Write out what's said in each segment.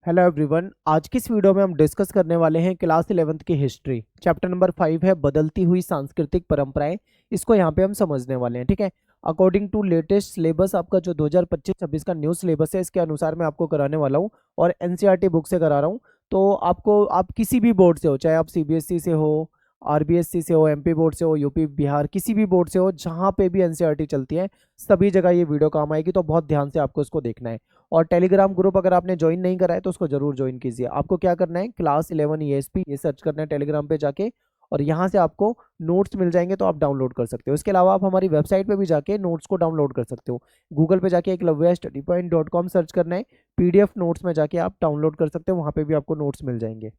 Hello everyone. आज की इस वीडियो में हम डिस्कस करने वाले हैं क्लास 11th की हिस्ट्री। चैप्टर नंबर 5 है बदलती हुई सांस्कृतिक परंपराएं। इसको यहाँ पे हम समझने वाले हैं, ठीक है। अकॉर्डिंग टू लेटेस्ट सिलेबस आपका जो 2025-26 का न्यू सिलेबस है, इसके अनुसार मैं आपको कराने वाला हूँ और एनसीईआरटी बुक से करा रहा हूँ। तो आपको आप किसी भी बोर्ड से हो, चाहे आप सीबीएसई से हो, आरबीएससी से हो, एमपी बोर्ड से हो, यूपी बिहार किसी भी बोर्ड से हो, जहाँ पे भी एनसीईआरटी चलती है सभी जगह ये वीडियो काम आएगी। तो बहुत ध्यान से आपको इसको देखना है। और टेलीग्राम ग्रुप अगर आपने ज्वाइन नहीं करा है तो उसको जरूर ज्वाइन कीजिए। आपको क्या करना है, क्लास 11 ईएसपी ये सर्च करना है टेलीग्राम पे जाके, और यहाँ से आपको नोट्स मिल जाएंगे तो आप डाउनलोड कर सकते हो। इसके अलावा आप हमारी वेबसाइट पे भी जाके नोट्स को डाउनलोड कर सकते हो। गूगल पे जाके eklavyastudypoint.com सर्च करना है, पीडीएफ नोट्स में जाके आप डाउनलोड कर सकते हो, वहाँ पे भी आपको नोट्स मिल जाएंगे।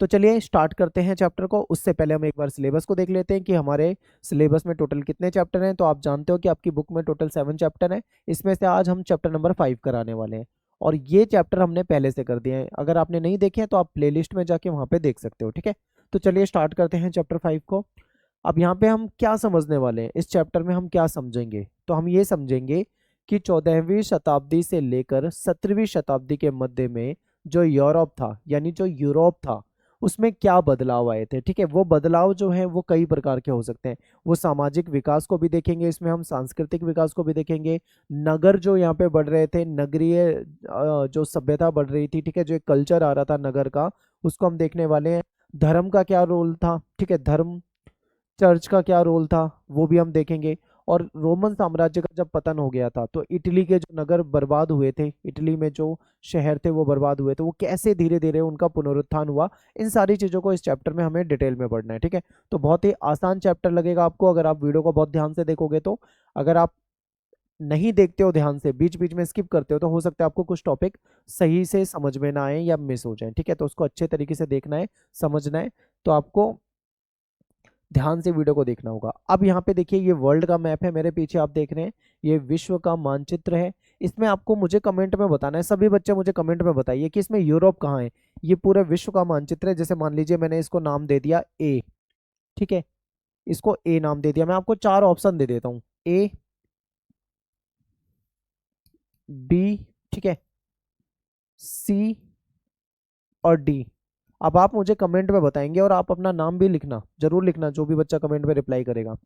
तो चलिए स्टार्ट करते हैं चैप्टर को। उससे पहले हम एक बार सिलेबस को देख लेते हैं कि हमारे सिलेबस में टोटल कितने चैप्टर हैं। तो आप जानते हो कि आपकी बुक में टोटल 7 चैप्टर हैं। इसमें से आज हम चैप्टर नंबर 5 कराने वाले हैं, और ये चैप्टर हमने पहले से कर दिए हैं। अगर आपने नहीं देखे हैं तो आप प्लेलिस्ट में जाके वहाँ पे देख सकते हो, ठीक है। तो चलिए स्टार्ट करते हैं चैप्टर 5 को। अब यहाँ पे हम क्या समझने वाले हैं, इस चैप्टर में हम क्या समझेंगे, तो हम ये समझेंगे कि 14वीं शताब्दी से लेकर 17वीं शताब्दी के मध्य में जो यूरोप था, यानी जो यूरोप था, उसमें क्या बदलाव आए थे, ठीक है। वो बदलाव जो है वो कई प्रकार के हो सकते हैं। वो सामाजिक विकास को भी देखेंगे, इसमें हम सांस्कृतिक विकास को भी देखेंगे। नगर जो यहाँ पे बढ़ रहे थे, नगरीय जो सभ्यता बढ़ रही थी, ठीक है, जो एक कल्चर आ रहा था नगर का, उसको हम देखने वाले हैं। धर्म का क्या रोल था, ठीक है, धर्म चर्च का क्या रोल था वो भी हम देखेंगे। और रोमन साम्राज्य का जब पतन हो गया था तो इटली के जो नगर बर्बाद हुए थे, इटली में जो शहर थे वो बर्बाद हुए थे, वो कैसे धीरे धीरे उनका पुनरुत्थान हुआ, इन सारी चीज़ों को इस चैप्टर में हमें डिटेल में पढ़ना है, ठीक है। तो बहुत ही आसान चैप्टर लगेगा आपको अगर आप वीडियो को बहुत ध्यान से देखोगे तो। अगर आप नहीं देखते हो ध्यान से, बीच बीच में स्किप करते हो, तो हो सकता है आपको कुछ टॉपिक सही से समझ में ना आए या मिस हो जाए, ठीक है। तो उसको अच्छे तरीके से देखना है, समझना है। तो आपको ध्यान से वीडियो को देखना होगा। अब यहाँ पे देखिए, ये वर्ल्ड का मैप है, मेरे पीछे आप देख रहे हैं, ये विश्व का मानचित्र है। इसमें आपको मुझे कमेंट में बताना है, सभी बच्चे मुझे कमेंट में बताइए कि इसमें यूरोप कहाँ है। ये पूरे विश्व का मानचित्र है। जैसे मान लीजिए मैंने इसको नाम दे दिया ए, ठीक है, इसको ए नाम दे दिया। मैं आपको 4 ऑप्शन दे देता हूँ, ए, बी, ठीक है, सी और डी। अब आप मुझे कमेंट में बताएंगे, और आप अपना नाम भी लिखना, जरूर लिखना, जो भी बच्चा कमेंट में रिप्लाई करेगा।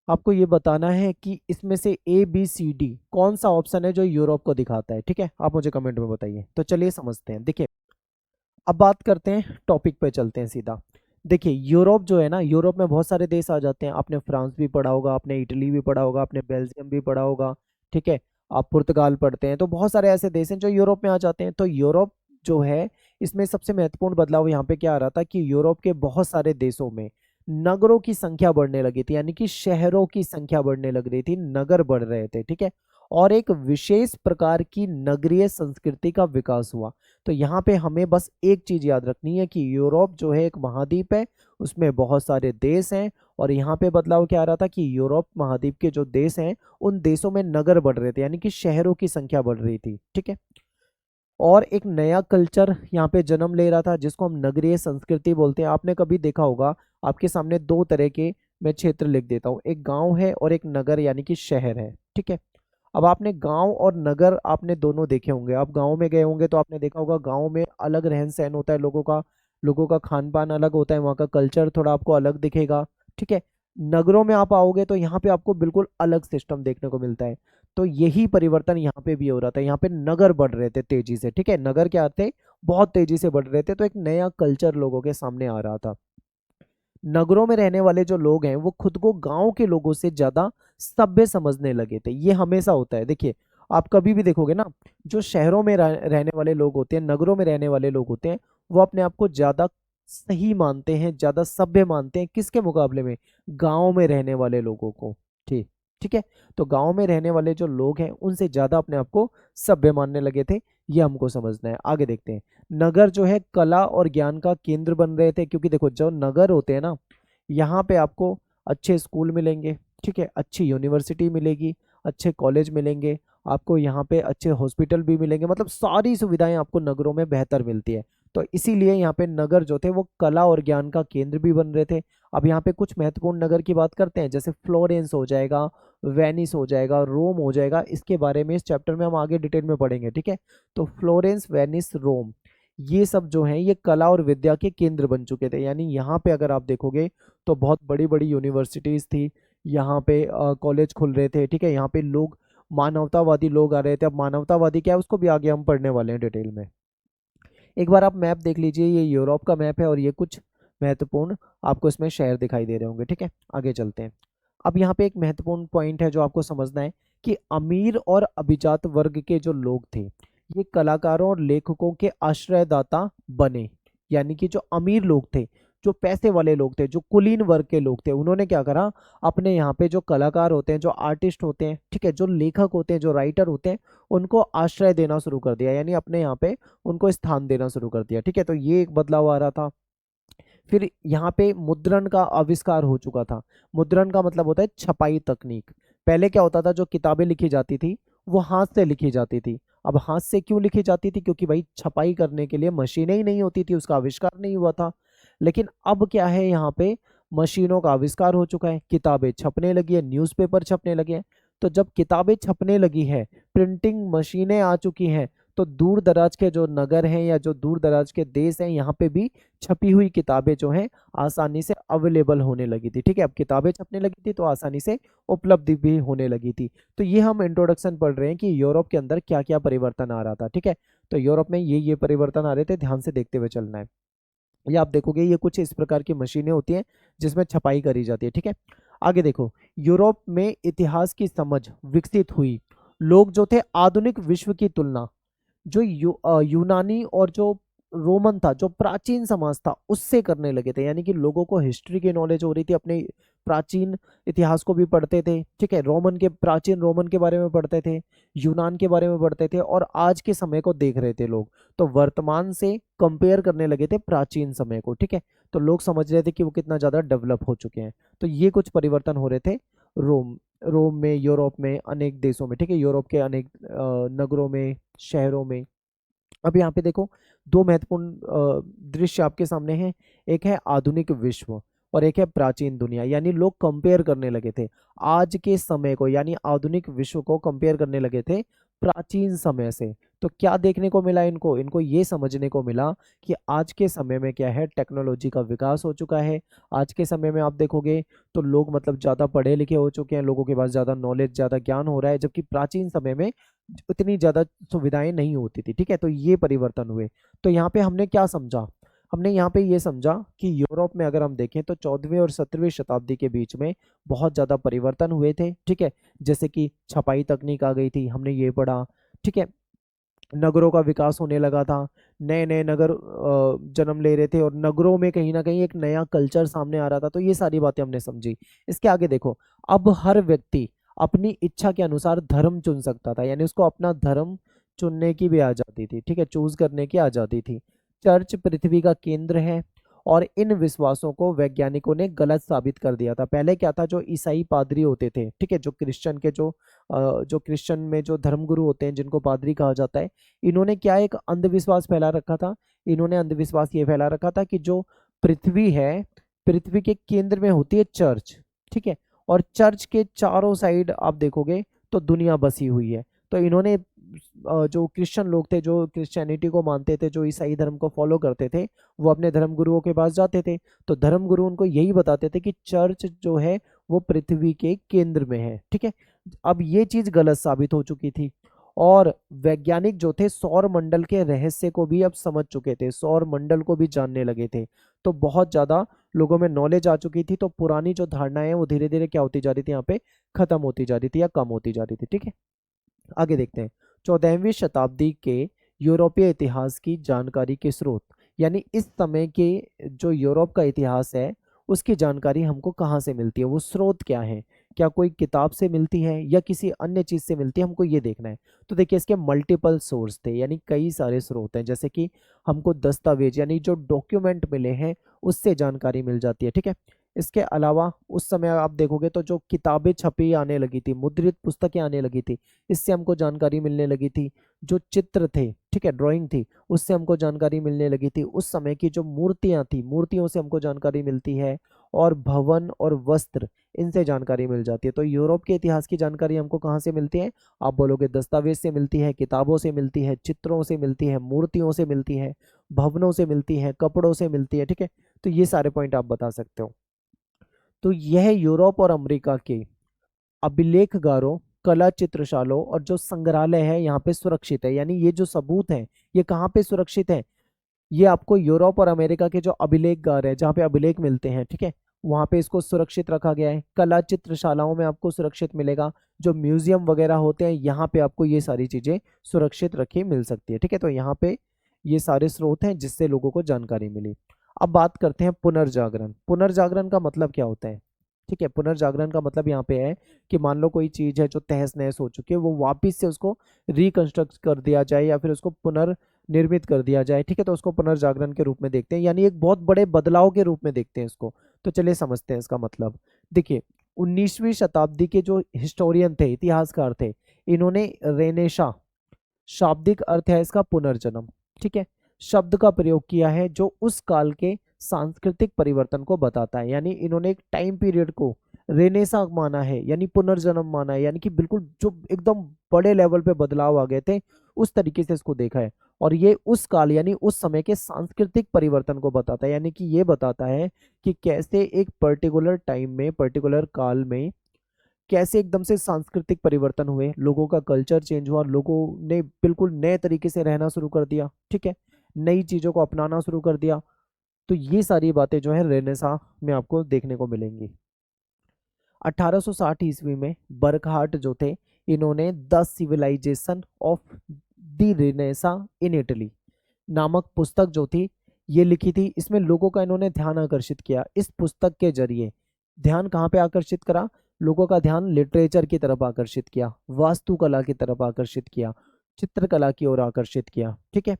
आपको ये बताना है कि इसमें से ए बी सी डी कौन सा ऑप्शन है जो यूरोप को दिखाता है, ठीक है। आप मुझे कमेंट में बताइए। तो चलिए समझते हैं। देखिए, अब बात करते हैं, टॉपिक पे चलते हैं सीधा। देखिए, यूरोप जो है ना, यूरोप में बहुत सारे देश आ जाते हैं। आपने फ्रांस भी पढ़ा होगा, आपने इटली भी पढ़ा होगा, आपने बेल्जियम भी पढ़ा होगा, ठीक है। आप पुर्तगाल पढ़ते हैं, तो बहुत सारे ऐसे देश हैं जो यूरोप में आ जाते हैं। तो यूरोप जो है, इसमें सबसे महत्वपूर्ण बदलाव यहाँ पे क्या आ रहा था कि यूरोप के बहुत सारे देशों में नगरों की संख्या बढ़ने लगी थी, यानी कि शहरों की संख्या बढ़ने लग रही थी, नगर बढ़ रहे थे, ठीक है। और एक विशेष प्रकार की नगरीय संस्कृति का विकास हुआ। तो यहाँ पे हमें बस एक चीज याद रखनी है कि यूरोप जो है एक महाद्वीप है, उसमें बहुत सारे देश हैं। और यहाँ पे बदलाव क्या आ रहा था कि यूरोप महाद्वीप के जो देश हैं, उन देशों में नगर बढ़ रहे थे, यानी कि शहरों की संख्या बढ़ रही थी, ठीक है। और एक नया कल्चर यहाँ पे जन्म ले रहा था, जिसको हम नगरीय संस्कृति बोलते हैं। आपने कभी देखा होगा, आपके सामने दो तरह के मैं क्षेत्र लिख देता हूँ, एक गांव है और एक नगर यानी कि शहर है, ठीक है। अब आपने गांव और नगर आपने दोनों देखे होंगे। आप गांव में गए होंगे तो आपने देखा होगा, गांव में अलग रहन सहन होता है लोगों का खान पान अलग होता है, वहाँ का कल्चर थोड़ा आपको अलग दिखेगा, ठीक है। नगरों में आप आओगे तो यहाँ पे आपको बिल्कुल अलग सिस्टम देखने को मिलता है। तो यही परिवर्तन यहाँ पे भी हो रहा था। यहाँ पे नगर बढ़ रहे थे तेजी से, ठीक है, नगर क्या थे, बहुत तेजी से बढ़ रहे थे। तो एक नया कल्चर लोगों के सामने आ रहा था। नगरों में रहने वाले जो लोग हैं वो खुद को गांव के लोगों से ज्यादा सभ्य समझने लगे थे। ये हमेशा होता है। देखिए, आप कभी भी देखोगे ना, जो शहरों में रहने वाले लोग होते हैं, नगरों में रहने वाले लोग होते हैं, वो अपने आप को ज्यादा सही मानते हैं, ज्यादा सभ्य मानते हैं, किसके मुकाबले में, गांव में रहने वाले लोगों को, ठीक ठीक है। तो गांव में रहने वाले जो लोग हैं उनसे ज्यादा अपने आप को सभ्य मानने लगे थे। ये हमको समझना है। आगे देखते हैं। नगर जो है कला और ज्ञान का केंद्र बन रहे थे, क्योंकि देखो, जो नगर होते हैं ना, यहाँ पे आपको अच्छे स्कूल मिलेंगे, ठीक है, अच्छी यूनिवर्सिटी मिलेगी, अच्छे कॉलेज मिलेंगे, आपको यहाँ पे अच्छे हॉस्पिटल भी मिलेंगे, मतलब सारी सुविधाएं आपको नगरों में बेहतर मिलती है। तो इसीलिए यहाँ पे नगर जो थे वो कला और ज्ञान का केंद्र भी बन रहे थे। अब यहाँ पे कुछ महत्वपूर्ण नगर की बात करते हैं, जैसे फ्लोरेंस हो जाएगा, वेनिस हो जाएगा, रोम हो जाएगा। इसके बारे में इस चैप्टर में हम आगे डिटेल में पढ़ेंगे, ठीक है। तो फ्लोरेंस, वेनिस, रोम, ये सब जो हैं ये कला और विद्या के केंद्र बन चुके थे। यानी यहाँ पे अगर आप देखोगे तो बहुत बड़ी बड़ी यूनिवर्सिटीज थी, यहाँ पे कॉलेज खुल रहे थे, ठीक है। यहाँ पे लोग, मानवतावादी लोग आ रहे थे। अब मानवतावादी क्या है उसको भी आगे हम पढ़ने वाले हैं डिटेल में। एक बार आप मैप देख लीजिए, ये यूरोप का मैप है और ये कुछ महत्वपूर्ण आपको इसमें शहर दिखाई दे रहे होंगे, ठीक है। आगे चलते हैं। अब यहाँ पे एक महत्वपूर्ण पॉइंट है जो आपको समझना है कि अमीर और अभिजात वर्ग के जो लोग थे ये कलाकारों और लेखकों के आश्रयदाता बने। यानी कि जो अमीर लोग थे, जो पैसे वाले लोग थे, जो कुलीन वर्ग के लोग थे, उन्होंने क्या करा, अपने यहाँ पे जो कलाकार होते हैं, जो आर्टिस्ट होते हैं, ठीक है, जो लेखक होते हैं, जो राइटर होते हैं, उनको आश्रय देना शुरू कर दिया। यानी अपने यहाँ पे उनको स्थान देना शुरू कर दिया, ठीक है। तो ये एक बदलाव आ रहा था। फिर यहाँ पे मुद्रण का आविष्कार हो चुका था। मुद्रण का मतलब होता है छपाई तकनीक। पहले क्या होता था, जो किताबें लिखी जाती थी वो हाथ से लिखी जाती थी। अब हाथ से क्यों लिखी जाती थी, क्योंकि भाई छपाई करने के लिए मशीनें ही नहीं होती थी, उसका आविष्कार नहीं हुआ था। लेकिन अब क्या है, यहाँ पे मशीनों का आविष्कार हो चुका है, किताबें छपने लगी है, न्यूज़पेपर छपने लगे हैं। तो जब किताबें छपने लगी है, प्रिंटिंग मशीनें आ चुकी हैं, तो दूर दराज के जो नगर हैं या जो दूर दराज के देश हैं, यहाँ पे भी छपी हुई किताबें जो हैं आसानी से अवेलेबल होने लगी थी, ठीक है। अब किताबें छपने लगी थी तो आसानी से उपलब्ध भी होने लगी थी। तो ये हम इंट्रोडक्शन पढ़ रहे हैं कि यूरोप के अंदर क्या क्या परिवर्तन आ रहा था, ठीक है। तो यूरोप में ये परिवर्तन आ रहे थे, ध्यान से देखते हुए चलना है। ये आप देखोगे ये कुछ इस प्रकार की मशीनें होती हैं जिसमें छपाई करी जाती है, ठीक है। आगे देखो, यूरोप में इतिहास की समझ विकसित हुई। लोग जो थे आधुनिक विश्व की तुलना जो यूनानी और जो रोमन था, जो प्राचीन समाज था, उससे करने लगे थे। यानी कि लोगों को हिस्ट्री की नॉलेज हो रही थी, अपने प्राचीन इतिहास को भी पढ़ते थे, ठीक है। प्राचीन रोमन के बारे में पढ़ते थे, यूनान के बारे में पढ़ते थे, और आज के समय को देख रहे थे लोग। तो वर्तमान से कंपेयर करने लगे थे प्राचीन समय को, ठीक है। तो लोग समझ रहे थे कि वो कितना ज़्यादा डेवलप हो चुके हैं। तो ये कुछ परिवर्तन हो रहे थे रोम रोम में, यूरोप में, अनेक देशों में, ठीक है, यूरोप के अनेक नगरों में, शहरों में। अब यहाँ पे देखो, दो महत्वपूर्ण दृश्य आपके सामने हैं। एक है आधुनिक विश्व और एक है प्राचीन दुनिया। यानी लोग कंपेयर करने लगे थे आज के समय को, यानी आधुनिक विश्व को कंपेयर करने लगे थे प्राचीन समय से। तो क्या देखने को मिला इनको, ये समझने को मिला कि आज के समय में क्या है, टेक्नोलॉजी का विकास हो चुका है। आज के समय में आप देखोगे तो लोग मतलब ज़्यादा पढ़े लिखे हो चुके हैं, लोगों के पास ज़्यादा नॉलेज, ज़्यादा ज्ञान हो रहा है, जबकि प्राचीन समय में उतनी ज़्यादा सुविधाएं नहीं होती थी, ठीक है। तो ये परिवर्तन हुए। तो यहाँ पे हमने क्या समझा, हमने यहाँ पे ये समझा कि यूरोप में अगर हम देखें तो 14वीं और 17वीं शताब्दी के बीच में बहुत ज़्यादा परिवर्तन हुए थे, ठीक है। जैसे कि छपाई तकनीक आ गई थी, हमने ये पढ़ा, ठीक है। नगरों का विकास होने लगा था, नए नए नगर जन्म ले रहे थे, और नगरों में कहीं ना कहीं एक नया कल्चर सामने आ रहा था। तो ये सारी बातें हमने समझी। इसके आगे देखो, अब हर व्यक्ति अपनी इच्छा के अनुसार धर्म चुन सकता था। यानी उसको अपना धर्म चुनने की भी आज़ादी थी, ठीक है, चूज करने की आज़ादी थी। चर्च पृथ्वी का केंद्र है, और इन विश्वासों को वैज्ञानिकों ने गलत साबित कर दिया था। पहले क्या था, जो ईसाई पादरी होते थे, ठीक है, जो क्रिश्चियन के जो क्रिश्चियन में जो धर्मगुरु होते हैं जिनको पादरी कहा जाता है, इन्होंने क्या एक अंधविश्वास फैला रखा था। इन्होंने अंधविश्वास ये फैला रखा था कि जो पृथ्वी है, पृथ्वी के केंद्र में होती है चर्च, ठीक है, और चर्च के चारों साइड आप देखोगे तो दुनिया बसी हुई है। तो इन्होंने जो क्रिश्चियन लोग थे, जो क्रिश्चियनिटी को मानते थे, जो ईसाई धर्म को फॉलो करते थे, वो अपने धर्मगुरुओं के पास जाते थे। तो धर्मगुरु उनको यही बताते थे कि चर्च जो है वो पृथ्वी के केंद्र में है, ठीक है। अब ये चीज गलत साबित हो चुकी थी, और वैज्ञानिक जो थे सौर मंडल के रहस्य को भी अब समझ चुके थे, सौर मंडल को भी जानने लगे थे। तो बहुत ज्यादा लोगों में नॉलेज आ चुकी थी। तो पुरानी जो धारणाएं हैं वो धीरे धीरे क्या होती जा रही थी, यहाँ पे खत्म होती जा रही थी या कम होती जा रही थी, ठीक है। आगे देखते हैं, 14वीं शताब्दी के यूरोपीय इतिहास की जानकारी के स्रोत। यानी इस समय के जो यूरोप का इतिहास है उसकी जानकारी हमको कहाँ से मिलती है, वो स्रोत क्या है, क्या कोई किताब से मिलती है या किसी अन्य चीज से मिलती है, हमको ये देखना है। तो देखिए, इसके मल्टीपल सोर्स थे, यानी कई सारे स्रोत हैं। जैसे कि हमको दस्तावेज यानी जो डॉक्यूमेंट मिले हैं उससे जानकारी मिल जाती है, ठीक है। इसके अलावा उस समय आप देखोगे तो जो किताबें छपी आने लगी थी, मुद्रित पुस्तकें आने लगी थी, इससे हमको जानकारी मिलने लगी थी। जो चित्र थे, ठीक है, ड्राइंग थी, उससे हमको जानकारी मिलने लगी थी। उस समय की जो मूर्तियां थी, मूर्तियों से हमको जानकारी मिलती है। और भवन और वस्त्र, इनसे जानकारी मिल जाती है। तो यूरोप के इतिहास की जानकारी हमको कहाँ से मिलती है? आप बोलोगे दस्तावेज से मिलती है, किताबों से मिलती है, चित्रों से मिलती है, मूर्तियों से मिलती है, भवनों से मिलती है, कपड़ों से मिलती है। ठीक है, तो ये सारे पॉइंट आप बता सकते हो। तो यह यूरोप और अमेरिका के अभिलेखगारों, कला चित्रशालों और जो संग्रहालय है यहाँ पे सुरक्षित है। यानी ये जो सबूत है ये कहाँ पे सुरक्षित है? ये आपको यूरोप और अमेरिका के जो अभिलेखगार है, जहाँ पे अभिलेख मिलते हैं, ठीक है, वहां पे इसको सुरक्षित रखा गया है। कला चित्रशालाओं में आपको सुरक्षित मिलेगा। जो म्यूजियम वगैरह होते हैं यहाँ पे आपको ये सारी चीजें सुरक्षित रखी मिल सकती है। ठीक है, तो यहाँ पे ये सारे स्रोत हैं जिससे लोगों को जानकारी मिली। अब बात करते हैं पुनर्जागरण। पुनर्जागरण का मतलब क्या होता है? ठीक है, पुनर्जागरण का मतलब यहाँ पे है कि मान लो कोई चीज है जो तहस नहस हो चुकी है, वो वापिस से उसको रिकंस्ट्रक्ट कर दिया जाए या फिर उसको पुनर्निर्मित कर दिया जाए। ठीक है, तो उसको पुनर्जागरण के रूप में देखते हैं, यानी एक बहुत बड़े बदलाव के रूप में देखते हैं इसको। तो चलिए समझते हैं इसका मतलब। देखिए, 19वीं शताब्दी के जो हिस्टोरियन थे, इतिहासकार थे, इन्होंने रेनेशा, शाब्दिक अर्थ है इसका पुनर्जन्म, ठीक है, शब्द का प्रयोग किया है जो उस काल के सांस्कृतिक परिवर्तन को बताता है। यानी इन्होंने एक टाइम पीरियड को रेनेसा माना है, यानी पुनर्जन्म माना है, यानी कि बिल्कुल जो एकदम बड़े लेवल पे बदलाव आ गए थे उस तरीके से इसको देखा है। और ये उस काल यानी उस समय के सांस्कृतिक परिवर्तन को बताता है, यानी कि ये बताता है कि कैसे एक पर्टिकुलर टाइम में, पर्टिकुलर काल में कैसे एकदम से सांस्कृतिक परिवर्तन हुए, लोगों का कल्चर चेंज हुआ, लोगों ने बिल्कुल नए तरीके से रहना शुरू कर दिया। ठीक है, नई चीजों को अपनाना शुरू कर दिया। तो ये सारी बातें जो है रेनेसा में आपको देखने को मिलेंगी। 1860 ईस्वी में बर्कहार्ट जो थे, इन्होंने the civilisation of the Renaissance in Italy नामक पुस्तक जो थी ये लिखी थी। इसमें लोगों का इन्होंने ध्यान आकर्षित किया। इस पुस्तक के जरिए ध्यान कहाँ पे आकर्षित करा? लोगों का ध्यान लिटरेचर की तरफ आकर्षित किया, वास्तुकला की तरफ आकर्षित किया, चित्रकला की ओर आकर्षित किया। ठीक है,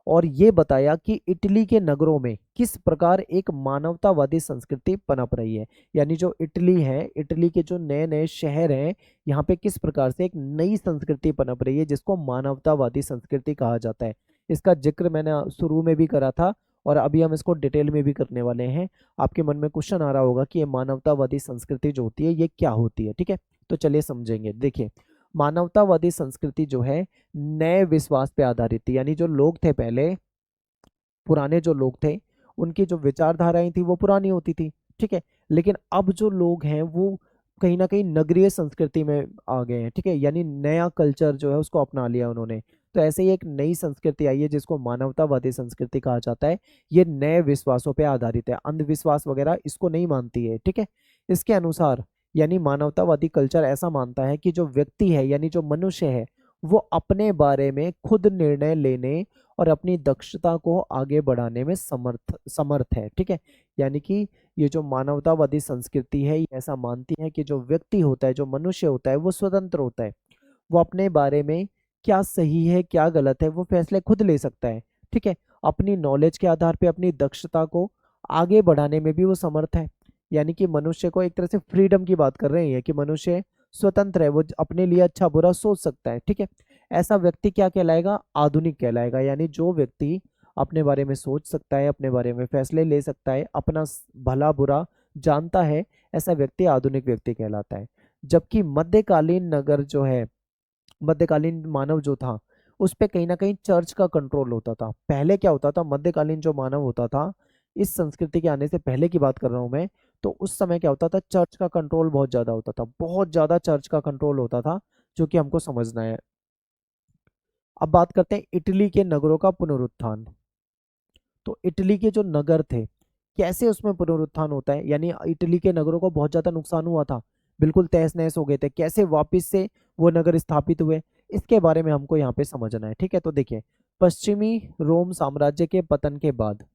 और ये बताया कि इटली के नगरों में किस प्रकार एक मानवतावादी संस्कृति पनप रही है। यानी जो इटली है, इटली के जो नए नए शहर हैं, यहाँ पे किस प्रकार से एक नई संस्कृति पनप रही है जिसको मानवतावादी संस्कृति कहा जाता है। इसका जिक्र मैंने शुरू में भी करा था और अभी हम इसको डिटेल में भी करने वाले हैं। आपके मन में क्वेश्चन आ रहा होगा कि ये मानवतावादी संस्कृति जो होती है ये क्या होती है। ठीक है, तो चलिए समझेंगे। देखिए, मानवतावादी संस्कृति जो है नए विश्वास पे आधारित थी। यानी जो लोग थे पहले, पुराने जो लोग थे, उनकी जो विचारधाराएं थी वो पुरानी होती थी। ठीक है, लेकिन अब जो लोग हैं वो कहीं ना कहीं नगरीय संस्कृति में आ गए हैं। ठीक है, यानी नया कल्चर जो है उसको अपना लिया उन्होंने। तो ऐसे ही एक नई संस्कृति आई है जिसको मानवतावादी संस्कृति कहा जाता है। ये नए विश्वासों पे आधारित है, अंधविश्वास वगैरह इसको नहीं मानती है। ठीक है, इसके अनुसार यानी मानवतावादी कल्चर ऐसा मानता है कि जो व्यक्ति है यानी जो मनुष्य है वो अपने बारे में खुद निर्णय लेने और अपनी दक्षता को आगे बढ़ाने में समर्थ है। ठीक है, यानी कि ये जो मानवतावादी संस्कृति है ये ऐसा मानती है कि जो व्यक्ति होता है, जो मनुष्य होता है, वो स्वतंत्र होता है। वो अपने बारे में क्या सही है क्या गलत है वो फैसले खुद ले सकता है। ठीक है, अपनी नॉलेज के आधार पे अपनी दक्षता को आगे बढ़ाने में भी वो समर्थ है। यानी कि मनुष्य को एक तरह से फ्रीडम की बात कर रहे हैं कि मनुष्य स्वतंत्र है, वो अपने लिए अच्छा बुरा सोच सकता है। ठीक है, ऐसा व्यक्ति क्या कहलाएगा? आधुनिक कहलाएगा। यानी जो व्यक्ति अपने बारे में सोच सकता है, अपने बारे में फैसले ले सकता है, अपना भला बुरा जानता है, ऐसा व्यक्ति आधुनिक व्यक्ति कहलाता है। जबकि मध्यकालीन नगर जो है, मध्यकालीन मानव जो था उस पे कहीं ना कहीं चर्च का कंट्रोल होता था। पहले क्या होता था, मध्यकालीन जो मानव होता था, इस संस्कृति के आने से पहले की बात कर रहा हूं मैं, तो उस समय क्या होता था, चर्च का कंट्रोल बहुत ज्यादा होता था, बहुत ज्यादा चर्च का कंट्रोल होता था, जो कि हमको समझना है। अब बात करते हैं इटली के नगरों का पुनरुत्थान। तो इटली के जो नगर थे कैसे उसमें पुनरुत्थान होता है, यानी इटली के नगरों को बहुत ज्यादा नुकसान हुआ था, बिल्कुल तहस नहस हो गए थे, कैसे वापस से वो नगर स्थापित हुए, इसके बारे में हमको यहाँ पे समझना है। ठीक है, तो देखिए, पश्चिमी रोम साम्राज्य के पतन के बाद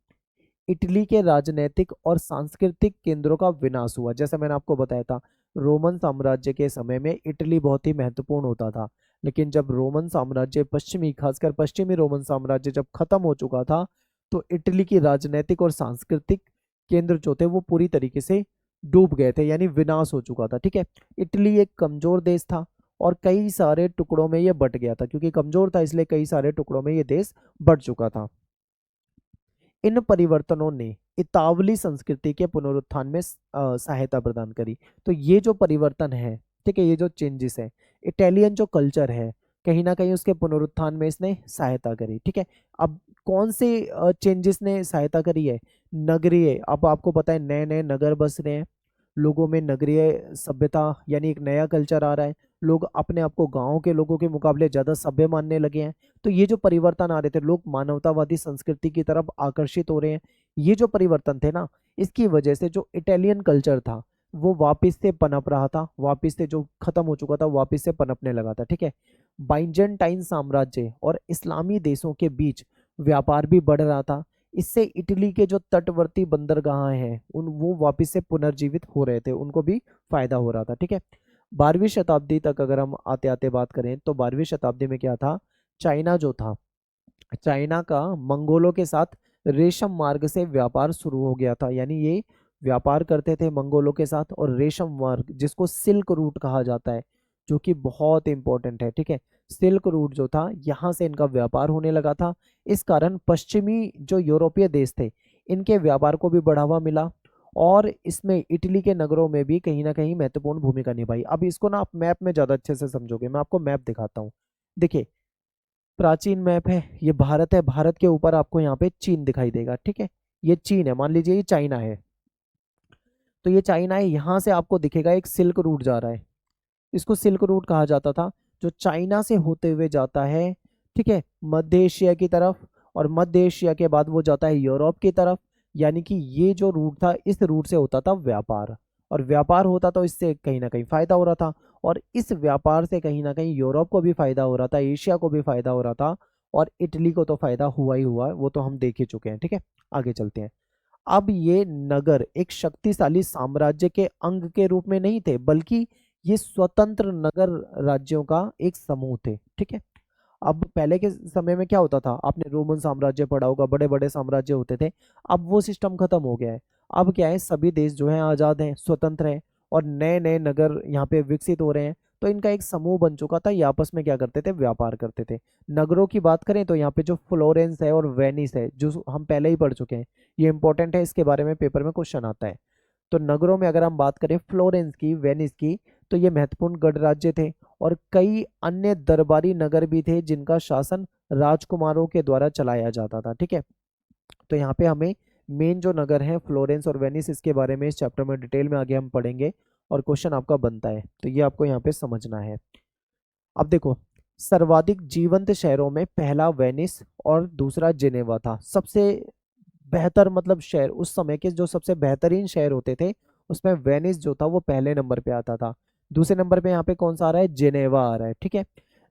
इटली के राजनीतिक और सांस्कृतिक केंद्रों का विनाश हुआ। जैसा मैंने आपको बताया था, रोमन साम्राज्य के समय में इटली बहुत ही महत्वपूर्ण होता था, लेकिन जब रोमन साम्राज्य पश्चिमी, खासकर पश्चिमी रोमन साम्राज्य जब खत्म हो चुका था, तो इटली की राजनीतिक और सांस्कृतिक केंद्र जो थे वो पूरी तरीके से डूब गए थे, यानी विनाश हो चुका था। ठीक है, इटली एक कमजोर देश था और कई सारे टुकड़ों में ये बट गया था, क्योंकि कमजोर था इसलिए कई सारे टुकड़ों में ये देश बट चुका था। इन परिवर्तनों ने इतावली संस्कृति के पुनरुत्थान में सहायता प्रदान करी। तो ये जो परिवर्तन है, ठीक है, ये जो चेंजेस है, इटालियन जो कल्चर है, कहीं ना कहीं उसके पुनरुत्थान में इसने सहायता करी। ठीक है, अब कौन से चेंजेस ने सहायता करी है? नगरीय, अब आपको पता है नए नए नगर बस रहे हैं, लोगों में नगरीय सभ्यता यानी एक नया कल्चर आ रहा है, लोग अपने आप को गाँव के लोगों के मुकाबले ज़्यादा सभ्य मानने लगे हैं। तो ये जो परिवर्तन आ रहे थे, लोग मानवतावादी संस्कृति की तरफ आकर्षित हो रहे हैं, ये जो परिवर्तन थे ना, इसकी वजह से जो इटालियन कल्चर था वो वापस से पनप रहा था, वापस से जो खत्म हो चुका था वापस से पनपने लगा था। ठीक है, बाइजेंटाइन साम्राज्य और इस्लामी देशों के बीच व्यापार भी बढ़ रहा था। इससे इटली के जो तटवर्ती बंदरगाह हैं उन वो वापस से पुनर्जीवित हो रहे थे, उनको भी फायदा हो रहा था। ठीक है, 12वीं शताब्दी तक अगर हम आते आते बात करें तो 12वीं शताब्दी में क्या था, चाइना जो था, चाइना का मंगोलों के साथ रेशम मार्ग से व्यापार शुरू हो गया था। यानी ये व्यापार करते थे मंगोलों के साथ, और रेशम मार्ग जिसको सिल्क रूट कहा जाता है, जो कि बहुत इंपॉर्टेंट है। ठीक है, सिल्क रूट जो था यहाँ से इनका व्यापार होने लगा था। इस कारण पश्चिमी जो यूरोपीय देश थे इनके व्यापार को भी बढ़ावा मिला, और इसमें इटली के नगरों में भी कहीं ना कहीं महत्वपूर्ण भूमिका निभाई। अब इसको ना आप मैप में ज़्यादा अच्छे से समझोगे, मैं आपको मैप दिखाता हूँ। देखिए, प्राचीन मैप है, ये भारत है, भारत के ऊपर आपको यहाँ पे चीन दिखाई देगा। ठीक है, ये चीन है, मान लीजिए ये चाइना है, तो ये चाइना है, यहाँ से आपको दिखेगा एक सिल्क रूट जा रहा है, इसको सिल्क रूट कहा जाता था, जो चाइना से होते हुए जाता है, ठीक है, मध्य एशिया की तरफ, और मध्य एशिया के बाद वो जाता है यूरोप की तरफ। यानी कि ये जो रूट था, इस रूट से होता था व्यापार, और व्यापार होता तो इससे कहीं ना कहीं फायदा हो रहा था, और इस व्यापार से कहीं ना कहीं यूरोप को भी फायदा हो रहा था, एशिया को भी फायदा हो रहा था, और इटली को तो फायदा हुआ ही हुआ, वो तो हम देख ही चुके हैं। ठीक है, आगे चलते हैं। अब ये नगर एक शक्तिशाली साम्राज्य के अंग के रूप में नहीं थे, बल्कि ये स्वतंत्र नगर राज्यों का एक समूह थे। ठीक है, अब पहले के समय में क्या होता था, आपने रोमन साम्राज्य पढ़ा होगा, बड़े बड़े साम्राज्य होते थे। अब वो सिस्टम खत्म हो गया है। अब क्या है, सभी देश जो है आज़ाद हैं, स्वतंत्र हैं, और नए नए नगर यहाँ पे विकसित हो रहे हैं। तो इनका एक समूह बन चुका था, ये आपस में क्या करते थे, व्यापार करते थे। नगरों की बात करें तो यहाँ पे जो फ्लोरेंस है और वेनिस है, जो हम पहले ही पढ़ चुके हैं, ये इंपॉर्टेंट है, इसके बारे में पेपर में क्वेश्चन आता है। तो नगरों में अगर हम बात करें फ्लोरेंस की, वेनिस की, तो ये महत्वपूर्ण गणराज्य थे, और कई अन्य दरबारी नगर भी थे जिनका शासन राजकुमारों के द्वारा चलाया जाता था। ठीक है, तो यहाँ पे हमें मेन जो नगर हैं फ्लोरेंस और वेनिस, इसके बारे में इस चैप्टर में डिटेल में आगे हम पढ़ेंगे, और क्वेश्चन आपका बनता है, तो ये आपको यहाँ पे समझना है। अब देखो, सर्वाधिक जीवंत शहरों में पहला वेनिस और दूसरा जिनेवा था। सबसे बेहतर मतलब शहर उस समय के जो सबसे बेहतरीन शहर होते थे, उसमें वेनिस जो था वो पहले नंबर पे आता था। दूसरे नंबर पे यहाँ पे कौन सा आ रहा है, जिनेवा आ रहा है। ठीक है,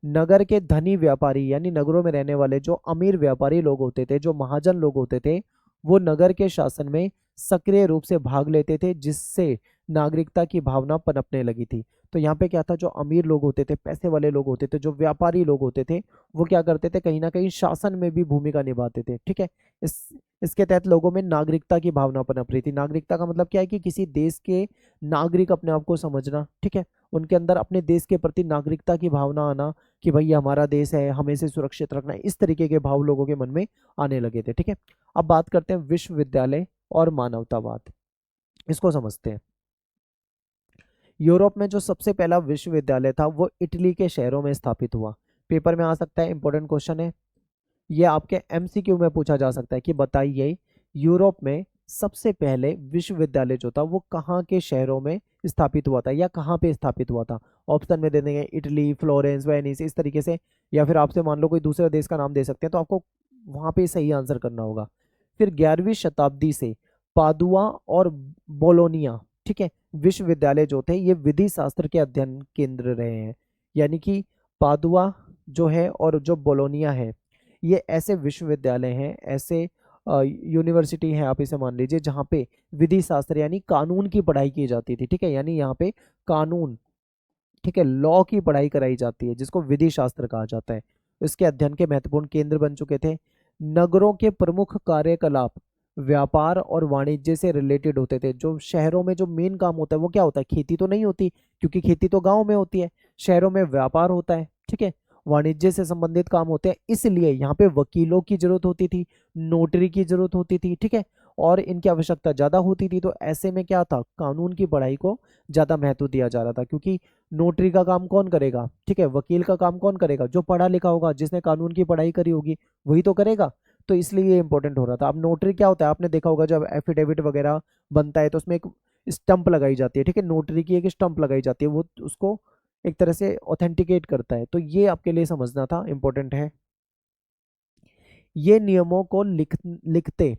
नगर के धनी व्यापारी यानी नगरों में रहने वाले जो अमीर व्यापारी लोग होते थे, जो महाजन लोग होते थे, वो नगर के शासन में सक्रिय रूप से भाग लेते थे, जिससे नागरिकता की भावना पनपने लगी थी। तो यहाँ पे क्या था, जो अमीर लोग होते थे, पैसे वाले लोग होते थे, जो व्यापारी लोग होते थे, वो क्या करते थे, कहीं ना कहीं शासन में भी भूमिका निभाते थे। ठीक है, इस इसके तहत लोगों में नागरिकता की भावना पनप रही थी। नागरिकता का मतलब क्या है कि किसी देश के नागरिक अपने आप को समझना। ठीक है, उनके अंदर अपने देश के प्रति नागरिकता की भावना आना, कि भाई ये हमारा देश है, हमें इसे सुरक्षित रखना है, इस तरीके के भाव लोगों के मन में आने लगे थे। ठीक है, अब बात करते हैं विश्वविद्यालय और मानवतावाद, इसको समझते हैं। यूरोप में जो सबसे पहला विश्वविद्यालय था वो इटली के शहरों में स्थापित हुआ। पेपर में आ सकता है, इंपॉर्टेंट क्वेश्चन है, ये आपके एमसीक्यू में पूछा जा सकता है कि बताइए यूरोप में सबसे पहले विश्वविद्यालय जो था वो कहाँ के शहरों में स्थापित हुआ था, या कहाँ पे स्थापित हुआ था। ऑप्शन में दे देंगे इटली, फ्लोरेंस, वेनिस, इस तरीके से, या फिर आपसे मान लो कोई दूसरे देश का नाम दे सकते हैं, तो आपको वहाँ पे सही आंसर करना होगा। फिर 11वीं शताब्दी से पादुआ और बोलोनिया, ठीक है, विश्वविद्यालय जो थे ये विधि शास्त्र के अध्ययन केंद्र रहे हैं। यानी कि पादुआ जो है और जो बोलोनिया है, ये ऐसे विश्वविद्यालय हैं, ऐसे यूनिवर्सिटी है, आप इसे मान लीजिए, जहाँ पे विधि शास्त्र यानी कानून की पढ़ाई की जाती थी। ठीक है, यानी यहाँ पे कानून, ठीक है, लॉ की पढ़ाई कराई जाती है, जिसको विधि शास्त्र कहा जाता है। इसके अध्ययन के महत्वपूर्ण केंद्र बन चुके थे। नगरों के प्रमुख कार्यकलाप व्यापार और वाणिज्य से रिलेटेड होते थे। जो शहरों में जो मेन काम होता है वो क्या होता है, खेती तो नहीं होती, क्योंकि खेती तो गांव में होती है, शहरों में व्यापार होता है। ठीक है, वाणिज्य से संबंधित काम होते हैं, इसलिए यहाँ पे वकीलों की जरूरत होती थी, नोटरी की जरूरत होती थी, ठीक है, और इनकी आवश्यकता ज़्यादा होती थी। तो ऐसे में क्या था, कानून की पढ़ाई को ज़्यादा महत्व दिया जा रहा था, क्योंकि नोटरी का काम कौन करेगा, ठीक है, वकील का काम कौन करेगा, जो पढ़ा लिखा होगा, जिसने कानून की पढ़ाई करी होगी वही तो करेगा। तो इसलिए ये इंपॉर्टेंट हो रहा था। अब नोटरी क्या होता है, आपने देखा होगा जब एफिडेविट वगैरह बनता है तो उसमें एक स्टंप लगाई जाती है, ठीक है, नोटरी की एक स्टंप लगाई जाती है, वो उसको एक तरह से ऑथेंटिकेट करता है। तो ये आपके लिए समझना था, इंपॉर्टेंट है। ये नियमों को लिखते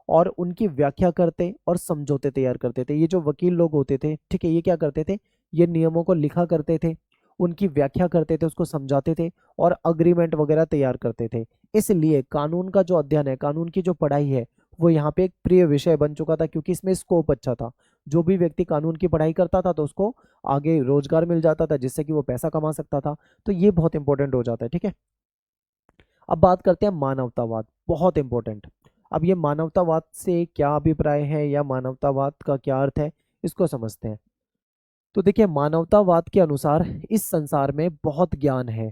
और उनकी व्याख्या करते और समझौते तैयार करते थे। ये जो वकील लोग होते थे, ठीक है, ये क्या करते थे, ये नियमों को लिखा करते थे, उनकी व्याख्या करते थे, उसको समझाते थे और अग्रीमेंट वगैरह तैयार करते थे। इसलिए कानून का जो अध्ययन है, कानून की जो पढ़ाई है, वो यहाँ पे एक प्रिय विषय बन चुका था, क्योंकि इसमें स्कोप अच्छा था। जो भी व्यक्ति कानून की पढ़ाई करता था तो उसको आगे रोजगार मिल जाता था, जिससे कि वो पैसा कमा सकता था। तो ये बहुत इंपॉर्टेंट हो जाता है, ठीक है। अब बात करते हैं मानवतावाद, बहुत इंपॉर्टेंट। अब ये मानवतावाद से क्या अभिप्राय है या मानवतावाद का क्या अर्थ है, इसको समझते हैं। तो देखिए, मानवतावाद के अनुसार इस संसार में बहुत ज्ञान है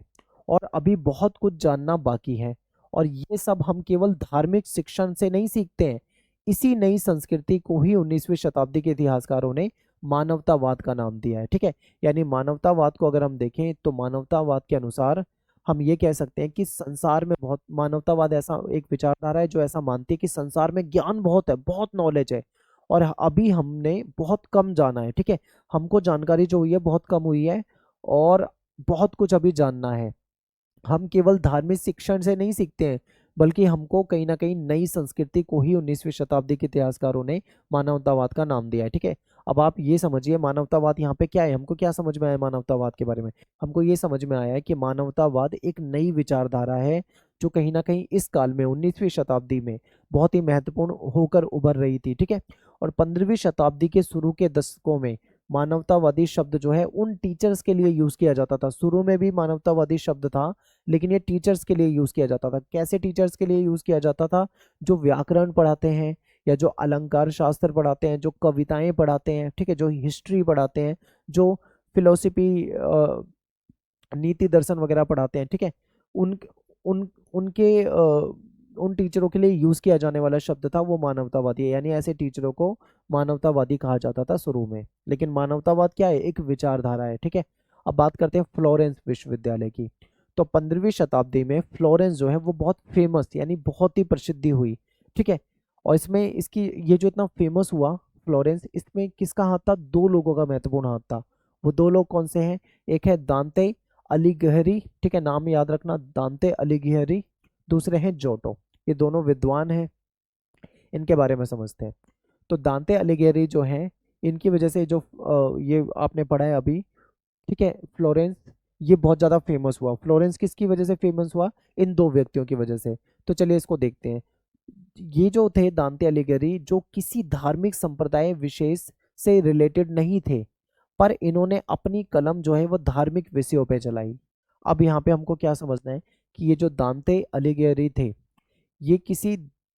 और अभी बहुत कुछ जानना बाकी है, और ये सब हम केवल धार्मिक शिक्षण से नहीं सीखते हैं। इसी नई संस्कृति को ही 19वीं शताब्दी के इतिहासकारों ने मानवतावाद का नाम दिया है, ठीक है। यानी मानवतावाद को अगर हम देखें तो मानवतावाद के अनुसार हम ये कह सकते हैं कि संसार में बहुत, मानवतावाद ऐसा एक विचारधारा है जो ऐसा मानती है कि संसार में ज्ञान बहुत है, बहुत नॉलेज है, और अभी हमने बहुत कम जाना है, ठीक है। हमको जानकारी जो हुई है बहुत कम हुई है, और बहुत कुछ अभी जानना है। हम केवल धार्मिक शिक्षण से नहीं सीखते हैं, बल्कि हमको कहीं ना कहीं नई संस्कृति को ही 19वीं शताब्दी के इतिहासकारों ने मानवतावाद का नाम दिया है, ठीक है। अब आप ये समझिए मानवतावाद यहाँ पे क्या है, हमको क्या समझ में आया मानवतावाद के बारे में। हमको ये समझ में आया है कि मानवतावाद एक नई विचारधारा है, जो कहीं ना कहीं इस काल में 19वीं शताब्दी में बहुत ही महत्वपूर्ण होकर उभर रही थी, ठीक है। और 15वीं शताब्दी के शुरू के दशकों में मानवतावादी शब्द जो है उन टीचर्स के लिए यूज किया जाता था। शुरू में भी मानवतावादी शब्द था, लेकिन ये टीचर्स के लिए यूज किया जाता था। कैसे टीचर्स के लिए यूज किया जाता था, जो व्याकरण पढ़ाते हैं, या जो अलंकार शास्त्र पढ़ाते हैं, जो कविताएं पढ़ाते हैं, ठीक है, जो हिस्ट्री पढ़ाते हैं, जो फिलोसफी, नीति दर्शन वगैरह पढ़ाते हैं, ठीक है, उन उन उनके उन टीचरों के लिए यूज किया जाने वाला शब्द था वो मानवतावादी है। यानी ऐसे टीचरों को मानवतावादी कहा जाता था शुरू में। लेकिन मानवतावाद क्या है, एक विचारधारा है, ठीक है। अब बात करते हैं फ्लोरेंस विश्वविद्यालय की। तो 15वीं शताब्दी में फ्लोरेंस जो है वो बहुत फेमस, यानी बहुत ही प्रसिद्धि हुई, ठीक है। और इसमें इसकी ये जो इतना फेमस हुआ फ्लोरेंस, इसमें किसका हाथ था, दो लोगों का महत्वपूर्ण हाथ था। वो दो लोग कौन से हैं, एक है दांते अलिघरी, ठीक है, नाम याद रखना, दांते अलिघरी। दूसरे हैं जोटो। ये दोनों विद्वान हैं, इनके बारे में समझते हैं। तो दांते अलिघेरी जो हैं, इनकी वजह से जो ये आपने पढ़ा है अभी, ठीक है, फ्लोरेंस, ये बहुत ज़्यादा फेमस हुआ। फ्लोरेंस किसकी वजह से फेमस हुआ, इन दो व्यक्तियों की वजह से। तो चलिए इसको देखते हैं। ये जो थे दांते अलिघेरी, जो किसी धार्मिक संप्रदाय विशेष से रिलेटेड नहीं थे, पर इन्होंने अपनी कलम जो है वो धार्मिक विषयों पे चलाई। अब यहाँ पे हमको क्या समझना है कि ये जो दांते अलिघेरी थे, ये किसी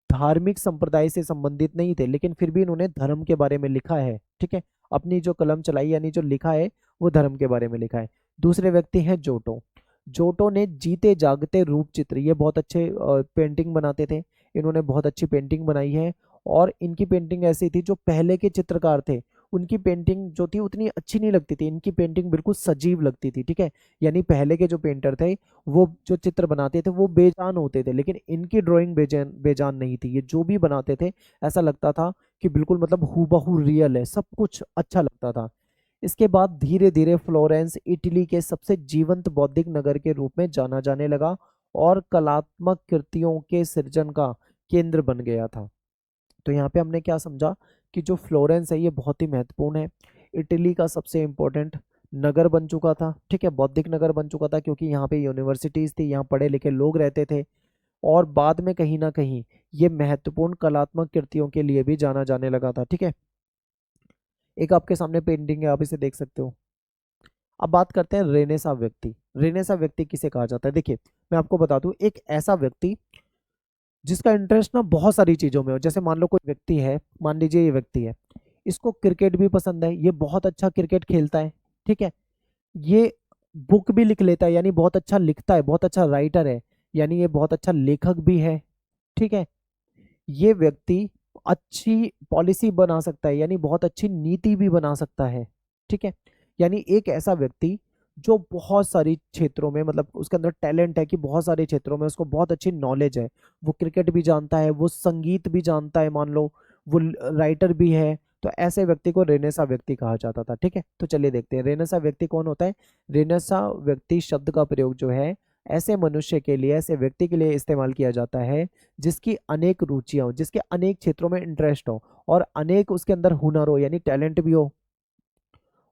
धार्मिक संप्रदाय से संबंधित नहीं थे, लेकिन फिर भी इन्होंने धर्म के बारे में लिखा है, ठीक है। अपनी जो कलम चलाई, यानी जो लिखा है वो धर्म के बारे में लिखा है। दूसरे व्यक्ति हैं जोटो। जोटो ने जीते जागते रूप चित्र, ये बहुत अच्छे पेंटिंग बनाते थे, इन्होंने बहुत अच्छी पेंटिंग बनाई है। और इनकी पेंटिंग ऐसी थी, जो पहले के चित्रकार थे उनकी पेंटिंग जो थी उतनी अच्छी नहीं लगती थी, इनकी पेंटिंग बिल्कुल सजीव लगती थी, ठीक है। यानी पहले के जो पेंटर थे वो जो चित्र बनाते थे वो बेजान होते थे, लेकिन इनकी ड्राइंग बेजान बेजान नहीं थी। ये जो भी बनाते थे ऐसा लगता था कि बिल्कुल मतलब हूबहू रियल है, सब कुछ अच्छा लगता था। इसके बाद धीरे धीरे फ्लोरेंस इटली के सबसे जीवंत बौद्धिक नगर के रूप में जाना जाने लगा और कलात्मक कृतियों के सृजन का केंद्र बन गया था। तो यहाँ पे हमने क्या समझा कि जो फ्लोरेंस है ये बहुत ही महत्वपूर्ण है, इटली का सबसे इम्पोर्टेंट नगर बन चुका था, ठीक है, बौद्धिक नगर बन चुका था, क्योंकि यहाँ पे यूनिवर्सिटीज थी, यहाँ पढ़े लिखे लोग रहते थे। और बाद में कहीं ना कहीं ये महत्वपूर्ण कलात्मक कृतियों के लिए भी जाना जाने लगा था, ठीक है। एक आपके सामने पेंटिंग है, आप इसे देख सकते हो। अब बात करते हैं रेनेसा व्यक्ति। रेनेसा व्यक्ति किसे कहा जाता है, देखिए मैं आपको बता दूं, एक ऐसा व्यक्ति जिसका इंटरेस्ट ना बहुत सारी चीजों में हो। जैसे मान लो कोई व्यक्ति है, मान लीजिए ये व्यक्ति है, इसको क्रिकेट भी पसंद है, ये बहुत अच्छा क्रिकेट खेलता है, ठीक है। ये बुक भी लिख लेता है, यानी बहुत अच्छा लिखता है, बहुत अच्छा राइटर है, यानी ये बहुत अच्छा लेखक भी है। ठीक है, ये व्यक्ति अच्छी पॉलिसी बना सकता है, यानी बहुत अच्छी नीति भी बना सकता है। ठीक है, यानी एक ऐसा व्यक्ति जो बहुत सारी क्षेत्रों में, मतलब उसके अंदर टैलेंट है कि बहुत सारे क्षेत्रों में उसको बहुत अच्छी नॉलेज है। वो क्रिकेट भी जानता है, वो संगीत भी जानता है, मान लो वो राइटर भी है। तो ऐसे व्यक्ति को रेनेसा व्यक्ति कहा जाता था। ठीक है, तो चलिए देखते हैं रेनेसा व्यक्ति कौन होता है। रेनेसा व्यक्ति शब्द का प्रयोग जो है ऐसे मनुष्य के लिए, ऐसे व्यक्ति के लिए इस्तेमाल किया जाता है जिसकी अनेक रुचियां हो, जिसके अनेक क्षेत्रों में इंटरेस्ट हो, और अनेक उसके अंदर हुनर हो, यानी टैलेंट भी हो,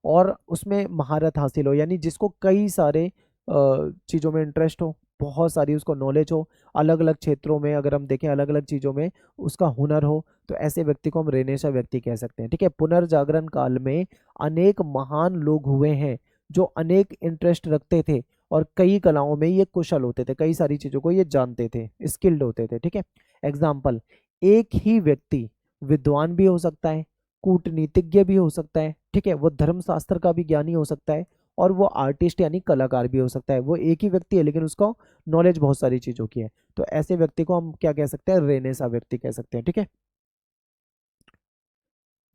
और उसमें महारत हासिल हो, यानी जिसको कई सारे चीज़ों में इंटरेस्ट हो, बहुत सारी उसको नॉलेज हो, अलग अलग क्षेत्रों में अगर हम देखें अलग अलग चीज़ों में उसका हुनर हो, तो ऐसे व्यक्ति को हम रेनेसा व्यक्ति कह सकते हैं। ठीक है, पुनर्जागरण काल में अनेक महान लोग हुए हैं जो अनेक इंटरेस्ट रखते थे और कई कलाओं में ये कुशल होते थे, कई सारी चीज़ों को ये जानते थे, स्किल्ड होते थे। ठीक है, एग्जाम्पल, एक ही व्यक्ति विद्वान भी हो सकता है, कूटनीतिज्ञ भी हो सकता है। ठीक है, वो धर्मशास्त्र का भी ज्ञानी हो सकता है, और वो आर्टिस्ट यानी कलाकार भी हो सकता है। वो एक ही व्यक्ति है लेकिन उसको नॉलेज बहुत सारी चीजों की है। तो ऐसे व्यक्ति को हम क्या कह सकते हैं, रेनेसा व्यक्ति कह सकते हैं। ठीक है,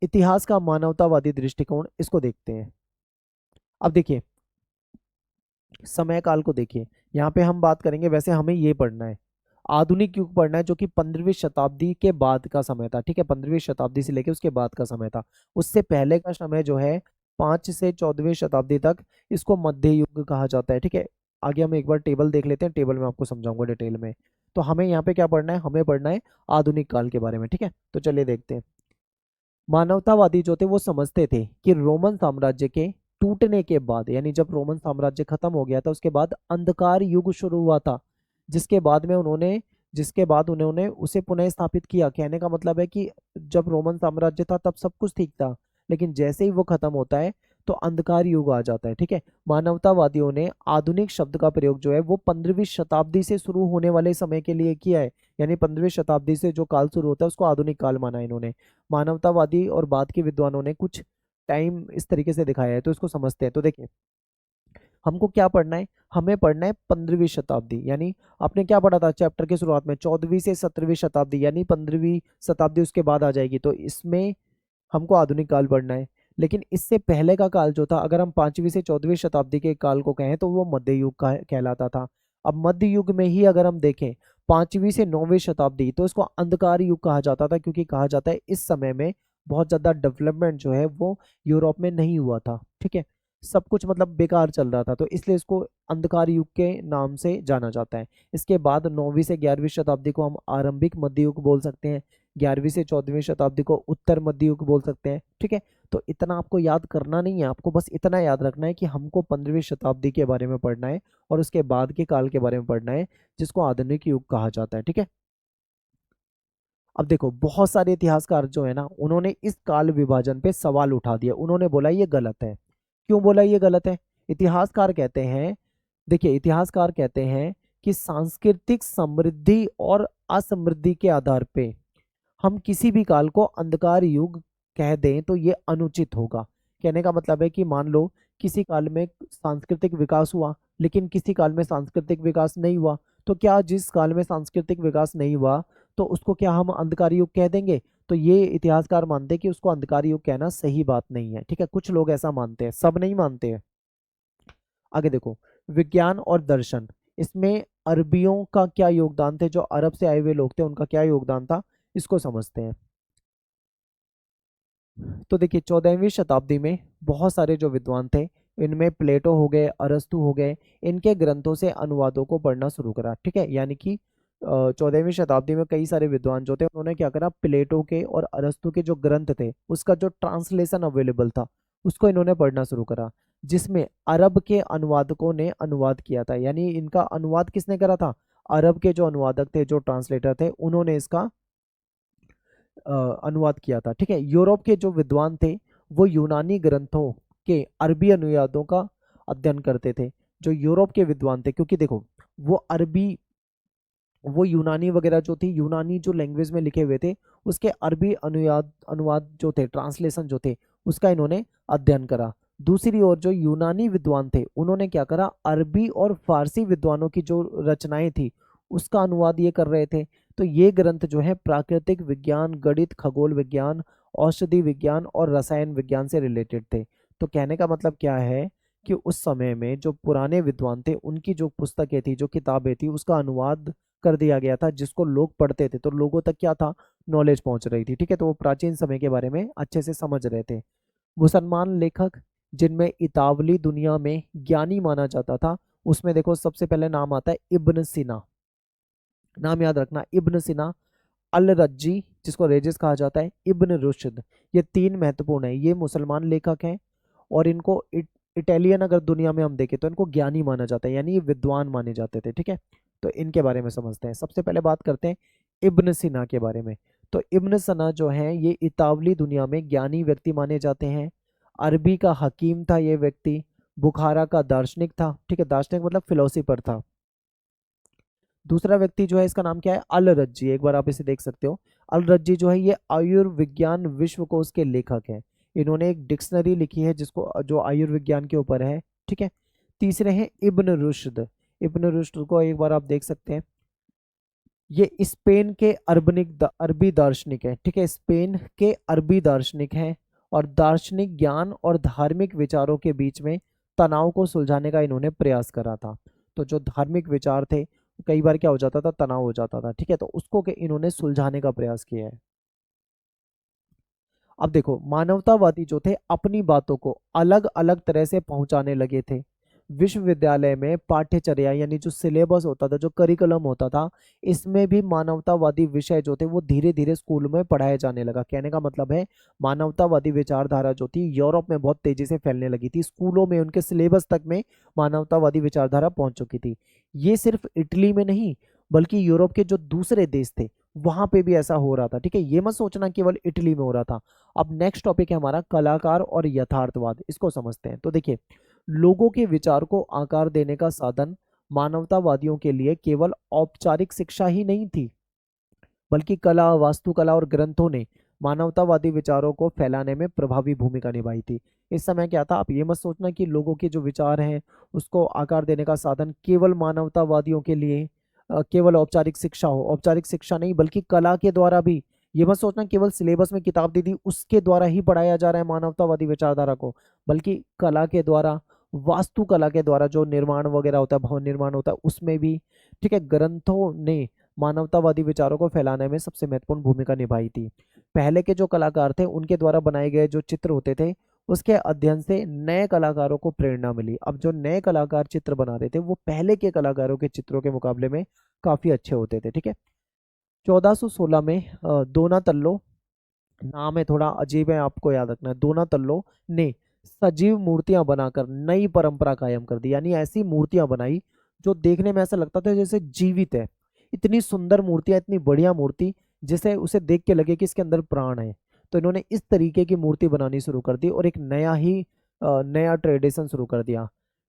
इतिहास का मानवतावादी दृष्टिकोण, इसको देखते हैं। अब देखिए समय काल को देखिए, यहाँ पे हम बात करेंगे, वैसे हमें ये पढ़ना है आधुनिक युग पढ़ना है, जो कि 15वीं शताब्दी के बाद का समय था। ठीक है, 15वीं शताब्दी से लेके उसके बाद का समय था। उससे पहले का समय जो है 5 से 14वीं शताब्दी तक, इसको मध्य युग कहा जाता है। ठीक है, आगे हम एक बार टेबल देख लेते हैं, टेबल में आपको समझाऊंगा डिटेल में। तो हमें यहाँ पे क्या पढ़ना है, हमें पढ़ना है आधुनिक काल के बारे में। ठीक है, तो चलिए देखते हैं। मानवतावादी जो थे वो समझते थे कि रोमन साम्राज्य के टूटने के बाद, यानी जब रोमन साम्राज्य खत्म हो गया था उसके बाद अंधकार युग शुरू हुआ था, जिसके बाद में उन्होंने उसे पुनः स्थापित किया। कहने का मतलब है कि जब रोमन साम्राज्य था तब सब कुछ ठीक था, लेकिन जैसे ही वो खत्म होता है तो अंधकार युग आ जाता है। ठीक है, मानवतावादियों ने आधुनिक शब्द का प्रयोग जो है वो 15वीं शताब्दी से शुरू होने वाले समय के लिए किया है, यानी 15वीं शताब्दी से जो काल शुरू होता है उसको आधुनिक काल माना है इन्होंने। मानवतावादी और बाद के विद्वानों ने कुछ टाइम इस तरीके से दिखाया है, तो इसको समझते हैं। तो देखिए हमको क्या पढ़ना है, हमें पढ़ना है 15वीं शताब्दी, यानी आपने क्या पढ़ा था चैप्टर के शुरुआत में, 14वीं से 17वीं शताब्दी, यानी 15वीं शताब्दी उसके बाद आ जाएगी। तो इसमें हमको आधुनिक काल पढ़ना है। लेकिन इससे पहले का काल जो था, अगर हम 5वीं से 14वीं शताब्दी के काल को कहें तो वो मध्य युग का कहलाता था। अब मध्य युग में ही अगर हम देखें 5वीं से 9वीं शताब्दी, तो इसको अंधकार युग कहा जाता था, क्योंकि कहा जाता है इस समय में बहुत ज़्यादा डेवलपमेंट जो है वो यूरोप में नहीं हुआ था। ठीक है, सब कुछ मतलब बेकार चल रहा था, तो इसलिए इसको अंधकार युग के नाम से जाना जाता है। इसके बाद 9वीं से 11वीं शताब्दी को हम आरंभिक मध्य युग बोल सकते हैं, 11वीं से 14वीं शताब्दी को उत्तर मध्य युग बोल सकते हैं। ठीक है, तो इतना आपको याद करना नहीं है, आपको बस इतना याद रखना है कि हमको 15वीं शताब्दी के बारे में पढ़ना है और उसके बाद के काल के बारे में पढ़ना है, जिसको आधुनिक युग कहा जाता है। ठीक है, अब देखो बहुत सारे इतिहासकार जो है ना, उन्होंने इस काल विभाजन पे सवाल उठा दिया, उन्होंने बोला ये गलत है। क्यों बोला ये गलत है? इतिहासकार कहते हैं, देखिए इतिहासकार कहते हैं कि सांस्कृतिक समृद्धि और असमृद्धि के आधार पे हम किसी भी काल को अंधकार युग कह दें तो ये अनुचित होगा। कहने का मतलब है कि मान लो किसी काल में सांस्कृतिक विकास हुआ लेकिन किसी काल में सांस्कृतिक विकास नहीं हुआ, तो क्या जिस काल में सांस्कृतिक विकास नहीं हुआ तो उसको क्या हम अंधकार युग कह देंगे? तो ये इतिहासकार मानते हैं कि उसको अंधकार युग कहना सही बात नहीं है। ठीक है, कुछ लोग ऐसा मानते हैं, सब नहीं मानते हैं। आगे देखो, विज्ञान और दर्शन, इसमें अरबियों का क्या योगदान थे, जो अरब से आए हुए लोग थे उनका क्या योगदान था, इसको समझते हैं। तो देखिए 14वीं शताब्दी में बहुत सारे जो विद्वान थे, इनमें प्लेटो हो गए, अरस्तु हो गए, इनके ग्रंथों से अनुवादों को पढ़ना शुरू करा। ठीक है, यानी कि 14वीं शताब्दी में कई सारे विद्वान जो थे उन्होंने क्या करा, प्लेटो के और अरस्तु के जो ग्रंथ थे उसका जो ट्रांसलेशन अवेलेबल था उसको इन्होंने पढ़ना शुरू करा, जिसमें अरब के अनुवादकों ने अनुवाद किया था। यानी इनका अनुवाद किसने करा था? अरब के जो अनुवादक थे, जो ट्रांसलेटर थे, उन्होंने इसका अनुवाद किया था। ठीक है, यूरोप के जो विद्वान थे वो यूनानी ग्रंथों के अरबी अनुवादों का अध्ययन करते थे। जो यूरोप के विद्वान थे, क्योंकि देखो वो अरबी, वो यूनानी वगैरह जो थी, यूनानी जो लैंग्वेज में लिखे हुए थे उसके अरबी अनुवाद अनुवाद जो थे, ट्रांसलेशन जो थे, उसका इन्होंने अध्ययन करा। दूसरी ओर जो यूनानी विद्वान थे उन्होंने क्या करा, अरबी और फारसी विद्वानों की जो रचनाएं थी उसका अनुवाद ये कर रहे थे। तो ये ग्रंथ जो है प्राकृतिक विज्ञान, गणित, खगोल विज्ञान, औषधि विज्ञान और रसायन विज्ञान से रिलेटेड थे। तो कहने का मतलब क्या है कि उस समय में जो पुराने विद्वान थे उनकी जो पुस्तकें थी, जो किताबें थी, उसका अनुवाद कर दिया गया था जिसको लोग पढ़ते थे, तो लोगों तक क्या था, नॉलेज पहुंच रही थी। ठीक है, तो वो प्राचीन समय के बारे में अच्छे से समझ रहे थे। मुसलमान लेखक जिनमें इतावली दुनिया में ज्ञानी माना जाता था, उसमें देखो सबसे पहले नाम आता है इब्न सीना। नाम याद रखना, इब्न सीना, अल रज्जी जिसको रेजिस कहा जाता है, इब्न रुश्द, ये तीन महत्वपूर्ण है। ये मुसलमान लेखक हैं और इनको इटालियन अगर दुनिया में हम देखें तो इनको ज्ञानी माना जाता है, यानी ये विद्वान माने जाते थे। ठीक है, तो इनके बारे में समझते हैं। सबसे पहले बात करते हैं इब्न सीना के बारे में। तो इब्न सीना जो है ये इतावली दुनिया में ज्ञानी व्यक्ति माने जाते हैं। अरबी का हकीम था ये व्यक्ति, बुखारा का दार्शनिक था। ठीक है, दार्शनिक मतलब फिलोसोफर था। दूसरा व्यक्ति जो है इसका नाम क्या है, अल रज्जी, एक बार आप इसे देख सकते हो। अल रज्जी जो है ये आयुर्विज्ञान विश्वकोश के लेखक हैं। इन्होंने एक डिक्शनरी लिखी है जिसको जो आयुर्विज्ञान के ऊपर है। ठीक है, तीसरे हैं इब्न रुश्द। इब्न रुश्द को एक बार आप देख सकते हैं, ये स्पेन के अरबी दार्शनिक है। ठीक है, स्पेन के अरबी दार्शनिक हैं और दार्शनिक ज्ञान और धार्मिक विचारों के बीच में तनाव को सुलझाने का इन्होंने प्रयास करा था। तो जो धार्मिक विचार थे कई बार क्या हो जाता था, तनाव हो जाता था। ठीक है, तो उसको इन्होंने सुलझाने का प्रयास किया है। अब देखो मानवतावादी जो थे अपनी बातों को अलग अलग तरह से पहुंचाने लगे थे। विश्वविद्यालय में पाठ्यचर्या यानी जो सिलेबस होता था, जो करिकुलम होता था, इसमें भी मानवतावादी विषय जो थे वो धीरे धीरे स्कूल में पढ़ाया जाने लगा। कहने का मतलब है मानवतावादी विचारधारा जो थी यूरोप में बहुत तेजी से फैलने लगी थी, स्कूलों में उनके सिलेबस तक में मानवतावादी विचारधारा पहुंच चुकी थी। ये सिर्फ इटली में नहीं बल्कि यूरोप के जो दूसरे देश थे वहां पे भी ऐसा हो रहा था। ठीक है, ये मत सोचना केवल इटली में हो रहा था। अब नेक्स्ट टॉपिक है हमारा कलाकार और यथार्थवाद, इसको समझते हैं। तो देखिए, लोगों के विचार को आकार देने का साधन मानवतावादियों के लिए केवल औपचारिक शिक्षा ही नहीं थी, बल्कि कला, वास्तुकला और ग्रंथों ने मानवतावादी विचारों को फैलाने में प्रभावी भूमिका निभाई थी। इस समय क्या था, आप ये मत सोचना कि लोगों के जो विचार हैं उसको आकार देने का साधन केवल मानवतावादियों के लिए केवल औपचारिक शिक्षा हो। औपचारिक शिक्षा नहीं बल्कि कला के द्वारा भी। ये मत सोचना केवल सिलेबस में किताब दे दी उसके द्वारा ही पढ़ाया जा रहा है मानवतावादी विचारधारा को, बल्कि कला के द्वारा, वास्तुकला के द्वारा, जो निर्माण वगैरह होता है, भवन निर्माण होता है, उसमें भी। ठीक है, ग्रंथों ने मानवतावादी विचारों को फैलाने में सबसे महत्वपूर्ण भूमिका निभाई थी। पहले के जो कलाकार थे उनके द्वारा बनाए गए जो चित्र होते थे उसके अध्ययन से नए कलाकारों को प्रेरणा मिली। अब जो नए कलाकार चित्र बना रहे थे वो पहले के कलाकारों के चित्रों के मुकाबले में काफी अच्छे होते थे। ठीक है, 1416 में दोनातल्लो, नाम है थोड़ा अजीब है, आपको याद रखना है, दोनातल्लो ने सजीव मूर्तियां बनाकर नई परंपरा कायम कर दी। यानी ऐसी मूर्तियां बनाई जो देखने में ऐसा लगता था जैसे जीवित है। इतनी सुंदर मूर्तियां, इतनी बढ़िया मूर्ति जिसे उसे देख के लगे कि इसके अंदर प्राण है। तो इन्होंने इस तरीके की मूर्ति बनानी शुरू कर दी और एक नया ट्रेडिशन शुरू कर दिया।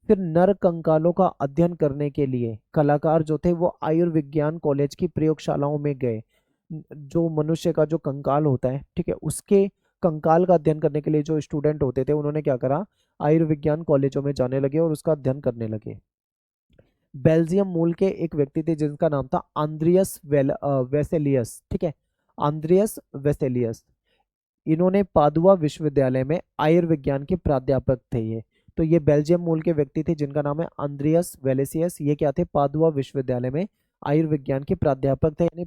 फिर नर कंकालों का अध्ययन करने के लिए कलाकार जो थे वो आयुर्विज्ञान कॉलेज की प्रयोगशालाओं में गए। जो मनुष्य का जो कंकाल होता है, ठीक है, उसके कंकाल का अध्ययन करने के लिए जो स्टूडेंट होते थे उन्होंने क्या करा, आयुर्विज्ञान कॉलेजों में जाने लगे और उसका अध्ययन करने लगे। बेल्जियम मूल के एक व्यक्ति थे जिनका नाम था आंद्रियस वेसेलियस। ठीक है, आंद्रियस वेसेलियस, इन्होंने पादुआ विश्वविद्यालय में आयुर्विज्ञान के प्राध्यापक थे ये। तो ये बेल्जियम मूल के व्यक्ति थे जिनका नाम है आंद्रियस वेलेसियस। ये क्या थे, पादुआ विश्वविद्यालय में आयुर्विज्ञान के प्राध्यापक थे, यानी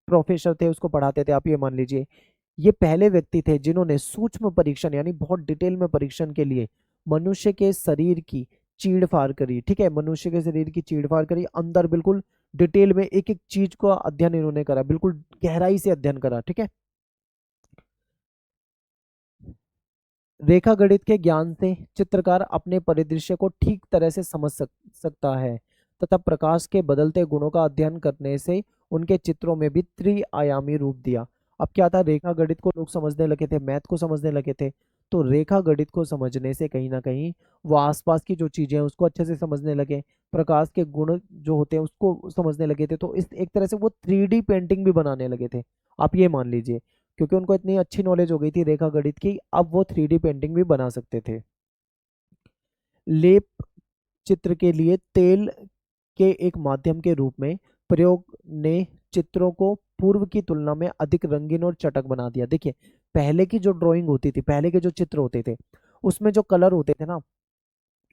प्रोफेसर थे, उसको पढ़ाते थे, आप ये मान लीजिए। ये पहले व्यक्ति थे जिन्होंने सूक्ष्म परीक्षण यानी बहुत डिटेल में परीक्षण के लिए मनुष्य के शरीर की चीड़फाड़ करी। ठीक है, मनुष्य के शरीर की चीड़फाड़ करी, अंदर बिल्कुल डिटेल में एक एक चीज का अध्ययन इन्होंने करा, बिल्कुल गहराई से अध्ययन करा। ठीक है, रेखा गणित के ज्ञान से चित्रकार अपने परिदृश्य को ठीक तरह से समझ सकता है तथा प्रकाश के बदलते गुणों का अध्ययन करने से उनके चित्रों में भी त्रिआयामी रूप दिया। अब क्या था, रेखा गणित को लोग समझने लगे थे, मैथ को समझने लगे थे। तो रेखा गणित को समझने से कहीं ना कहीं वो आसपास की जो चीजें हैं उसको अच्छे से समझने लगे, प्रकाश के गुण जो होते हैं उसको समझने लगे थे। तो इस एक तरह से वो 3D पेंटिंग भी बनाने लगे थे, आप ये मान लीजिए। क्योंकि उनको इतनी अच्छी नॉलेज हो गई थी रेखा गणित की, अब वो 3D पेंटिंग भी बना सकते थे। लेप चित्र के लिए तेल के एक माध्यम के रूप में प्रयोग ने चित्रों को पूर्व की तुलना में अधिक रंगीन और चटक बना दिया। देखिए, पहले की जो ड्राइंग होती थी, पहले के जो चित्र होते थे, उसमें जो कलर होते थे ना,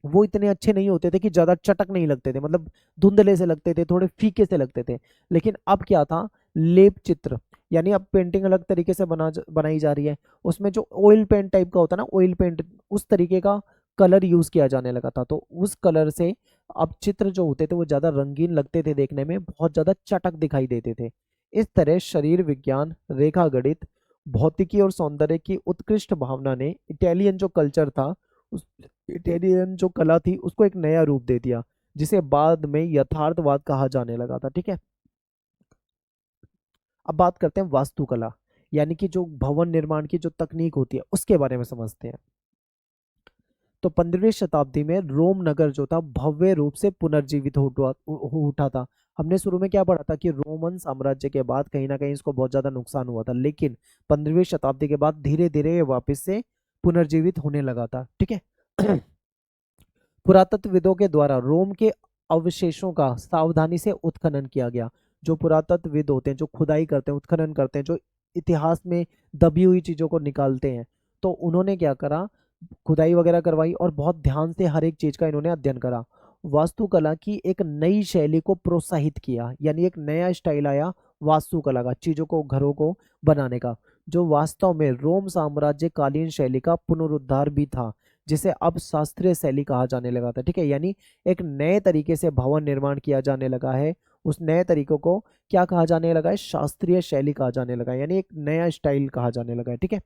वो इतने अच्छे नहीं होते थे कि ज्यादा चटक नहीं लगते थे, मतलब धुंधले से लगते थे, थोड़े फीके से लगते थे। लेकिन अब क्या था, लेप चित्र, यानी अब पेंटिंग अलग तरीके से बनाई जा रही है। उसमें जो ऑयल पेंट टाइप का होता है ना, ऑयल पेंट, उस तरीके का कलर यूज किया जाने लगा था। तो उस कलर से अब चित्र जो होते थे वो ज्यादा रंगीन लगते थे, देखने में बहुत ज्यादा चटक दिखाई देते थे। इस तरह शरीर विज्ञान, रेखा गणित, भौतिकी और सौंदर्य की उत्कृष्ट भावना ने इटालियन जो कल्चर था, उस इटालियन जो कला थी, उसको एक नया रूप दे दिया, जिसे बाद में यथार्थवाद कहा जाने लगा था। ठीक है, अब बात करते हैं वास्तुकला, यानी कि जो भवन निर्माण की जो तकनीक होती है उसके बारे में समझते हैं। तो 15वीं शताब्दी में रोम नगर जो था भव्य रूप से पुनर्जीवित हो उठा था। हमने शुरू में क्या पढ़ा था कि रोमन साम्राज्य के बाद कहीं ना कहीं इसको बहुत ज्यादा नुकसान हुआ था, लेकिन 15वीं शताब्दी के बाद धीरे धीरे ये वापस से पुनर्जीवित होने लगा था। ठीक है। पुरातत्वविदों के द्वारा रोम के अवशेषों का सावधानी से उत्खनन किया गया। जो पुरातत्वविद होते हैं, जो खुदाई करते हैं, उत्खनन करते हैं, जो इतिहास में दबी हुई चीजों को निकालते हैं, तो उन्होंने क्या करा, खुदाई वगैरह करवाई और बहुत ध्यान से हर एक चीज का इन्होंने अध्ययन करा। वास्तुकला की एक नई शैली को प्रोत्साहित किया, यानी एक नया स्टाइल आया वास्तुकला का, चीजों को, घरों को बनाने का, जो वास्तव में रोम साम्राज्य कालीन शैली का पुनरुद्धार भी था, जिसे अब शास्त्रीय शैली कहा जाने लगा था। ठीक है, यानी एक नए तरीके से भवन निर्माण किया जाने लगा है। उस नए तरीकों को क्या कहा जाने लगा है, शास्त्रीय शैली कहा जाने लगा है, यानी एक नया स्टाइल कहा जाने लगा है। ठीक है,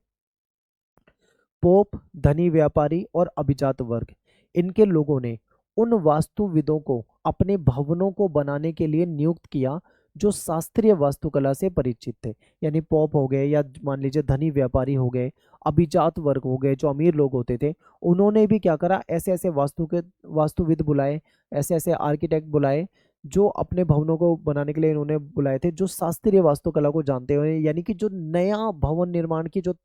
पोप, धनी व्यापारी और अभिजात वर्ग, इनके लोगों ने उन वास्तुविदों को अपने भवनों को बनाने के लिए नियुक्त किया जो शास्त्रीय वास्तुकला से परिचित थे। यानी पॉप हो गए, या मान लीजिए धनी व्यापारी हो गए, अभिजात वर्ग हो गए, जो अमीर लोग होते थे, उन्होंने भी क्या करा, ऐसे ऐसे वास्तुविद बुलाए, ऐसे ऐसे आर्किटेक्ट बुलाए, जो अपने भवनों को बनाने के लिए इन्होंने बुलाए थे, जो शास्त्रीय वास्तुकला को जानते हुए, यानी कि जो नया भवन निर्माण की जो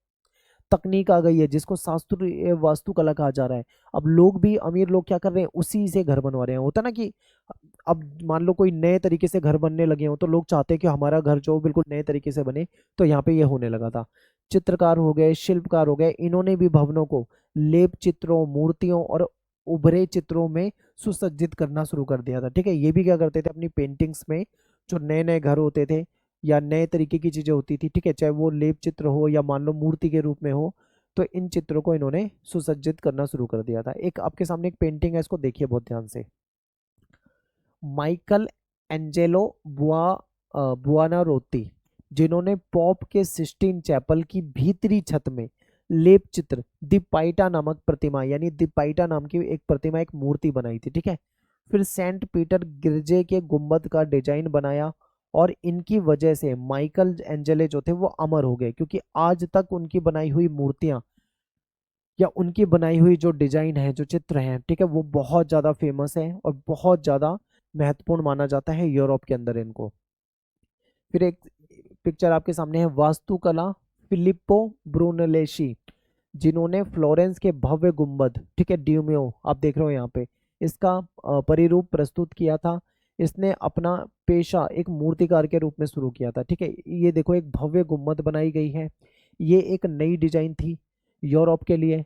तकनीक आ गई है, जिसको शास्त्रीय वास्तुकला कहा जा रहा है, अब लोग भी, अमीर लोग क्या कर रहे हैं, उसी से घर बनवा रहे हैं। होता ना कि अब मान लो कोई नए तरीके से घर बनने लगे हो, तो लोग चाहते हैं कि हमारा घर जो बिल्कुल नए तरीके से बने, तो यहाँ पे ये होने लगा था। चित्रकार हो गए, शिल्पकार हो गए, इन्होंने भी भवनों को लेप चित्रों, मूर्तियों और उभरे चित्रों में सुसज्जित करना शुरू कर दिया था। ठीक है, ये भी क्या करते थे, अपनी पेंटिंग्स में जो नए नए घर होते थे या नए तरीके की चीजें होती थी, ठीक है, चाहे वो लेप चित्र हो या मान लो मूर्ति के रूप में हो, तो इन चित्रों को इन्होंने सुसज्जित करना शुरू कर दिया था। एक आपके सामने एक पेंटिंग है, इसको देखिए बहुत ध्यान से। माइकल एंजेलो बुआनारोती, जिन्होंने पॉप के सिस्टीन चैपल की भीतरी छत में लेप चित्र दी पाइटा नामक प्रतिमा, यानी दी पाइटा नाम की एक प्रतिमा, एक मूर्ति बनाई थी। ठीक है, फिर सेंट पीटर गिरजे के गुंबद का डिजाइन बनाया, और इनकी वजह से माइकल एंजेले जो थे वो अमर हो गए, क्योंकि आज तक उनकी बनाई हुई मूर्तियां या उनकी बनाई हुई जो डिजाइन है, जो चित्र हैं, ठीक है, वो बहुत ज्यादा फेमस है और बहुत ज्यादा महत्वपूर्ण माना जाता है यूरोप के अंदर इनको। फिर एक पिक्चर आपके सामने है, वास्तुकला फिलिप्पो ब्रूनलेशी, जिन्होंने फ्लोरेंस के भव्य गुंबद, ठीक है, ड्यूमियो आप देख रहे हो यहाँ पे, इसका परिरूप प्रस्तुत किया था। इसने अपना पेशा एक मूर्तिकार के रूप में शुरू किया था। ठीक है, ये देखो एक भव्य गुंबद बनाई गई है, ये एक नई डिजाइन थी यूरोप के लिए।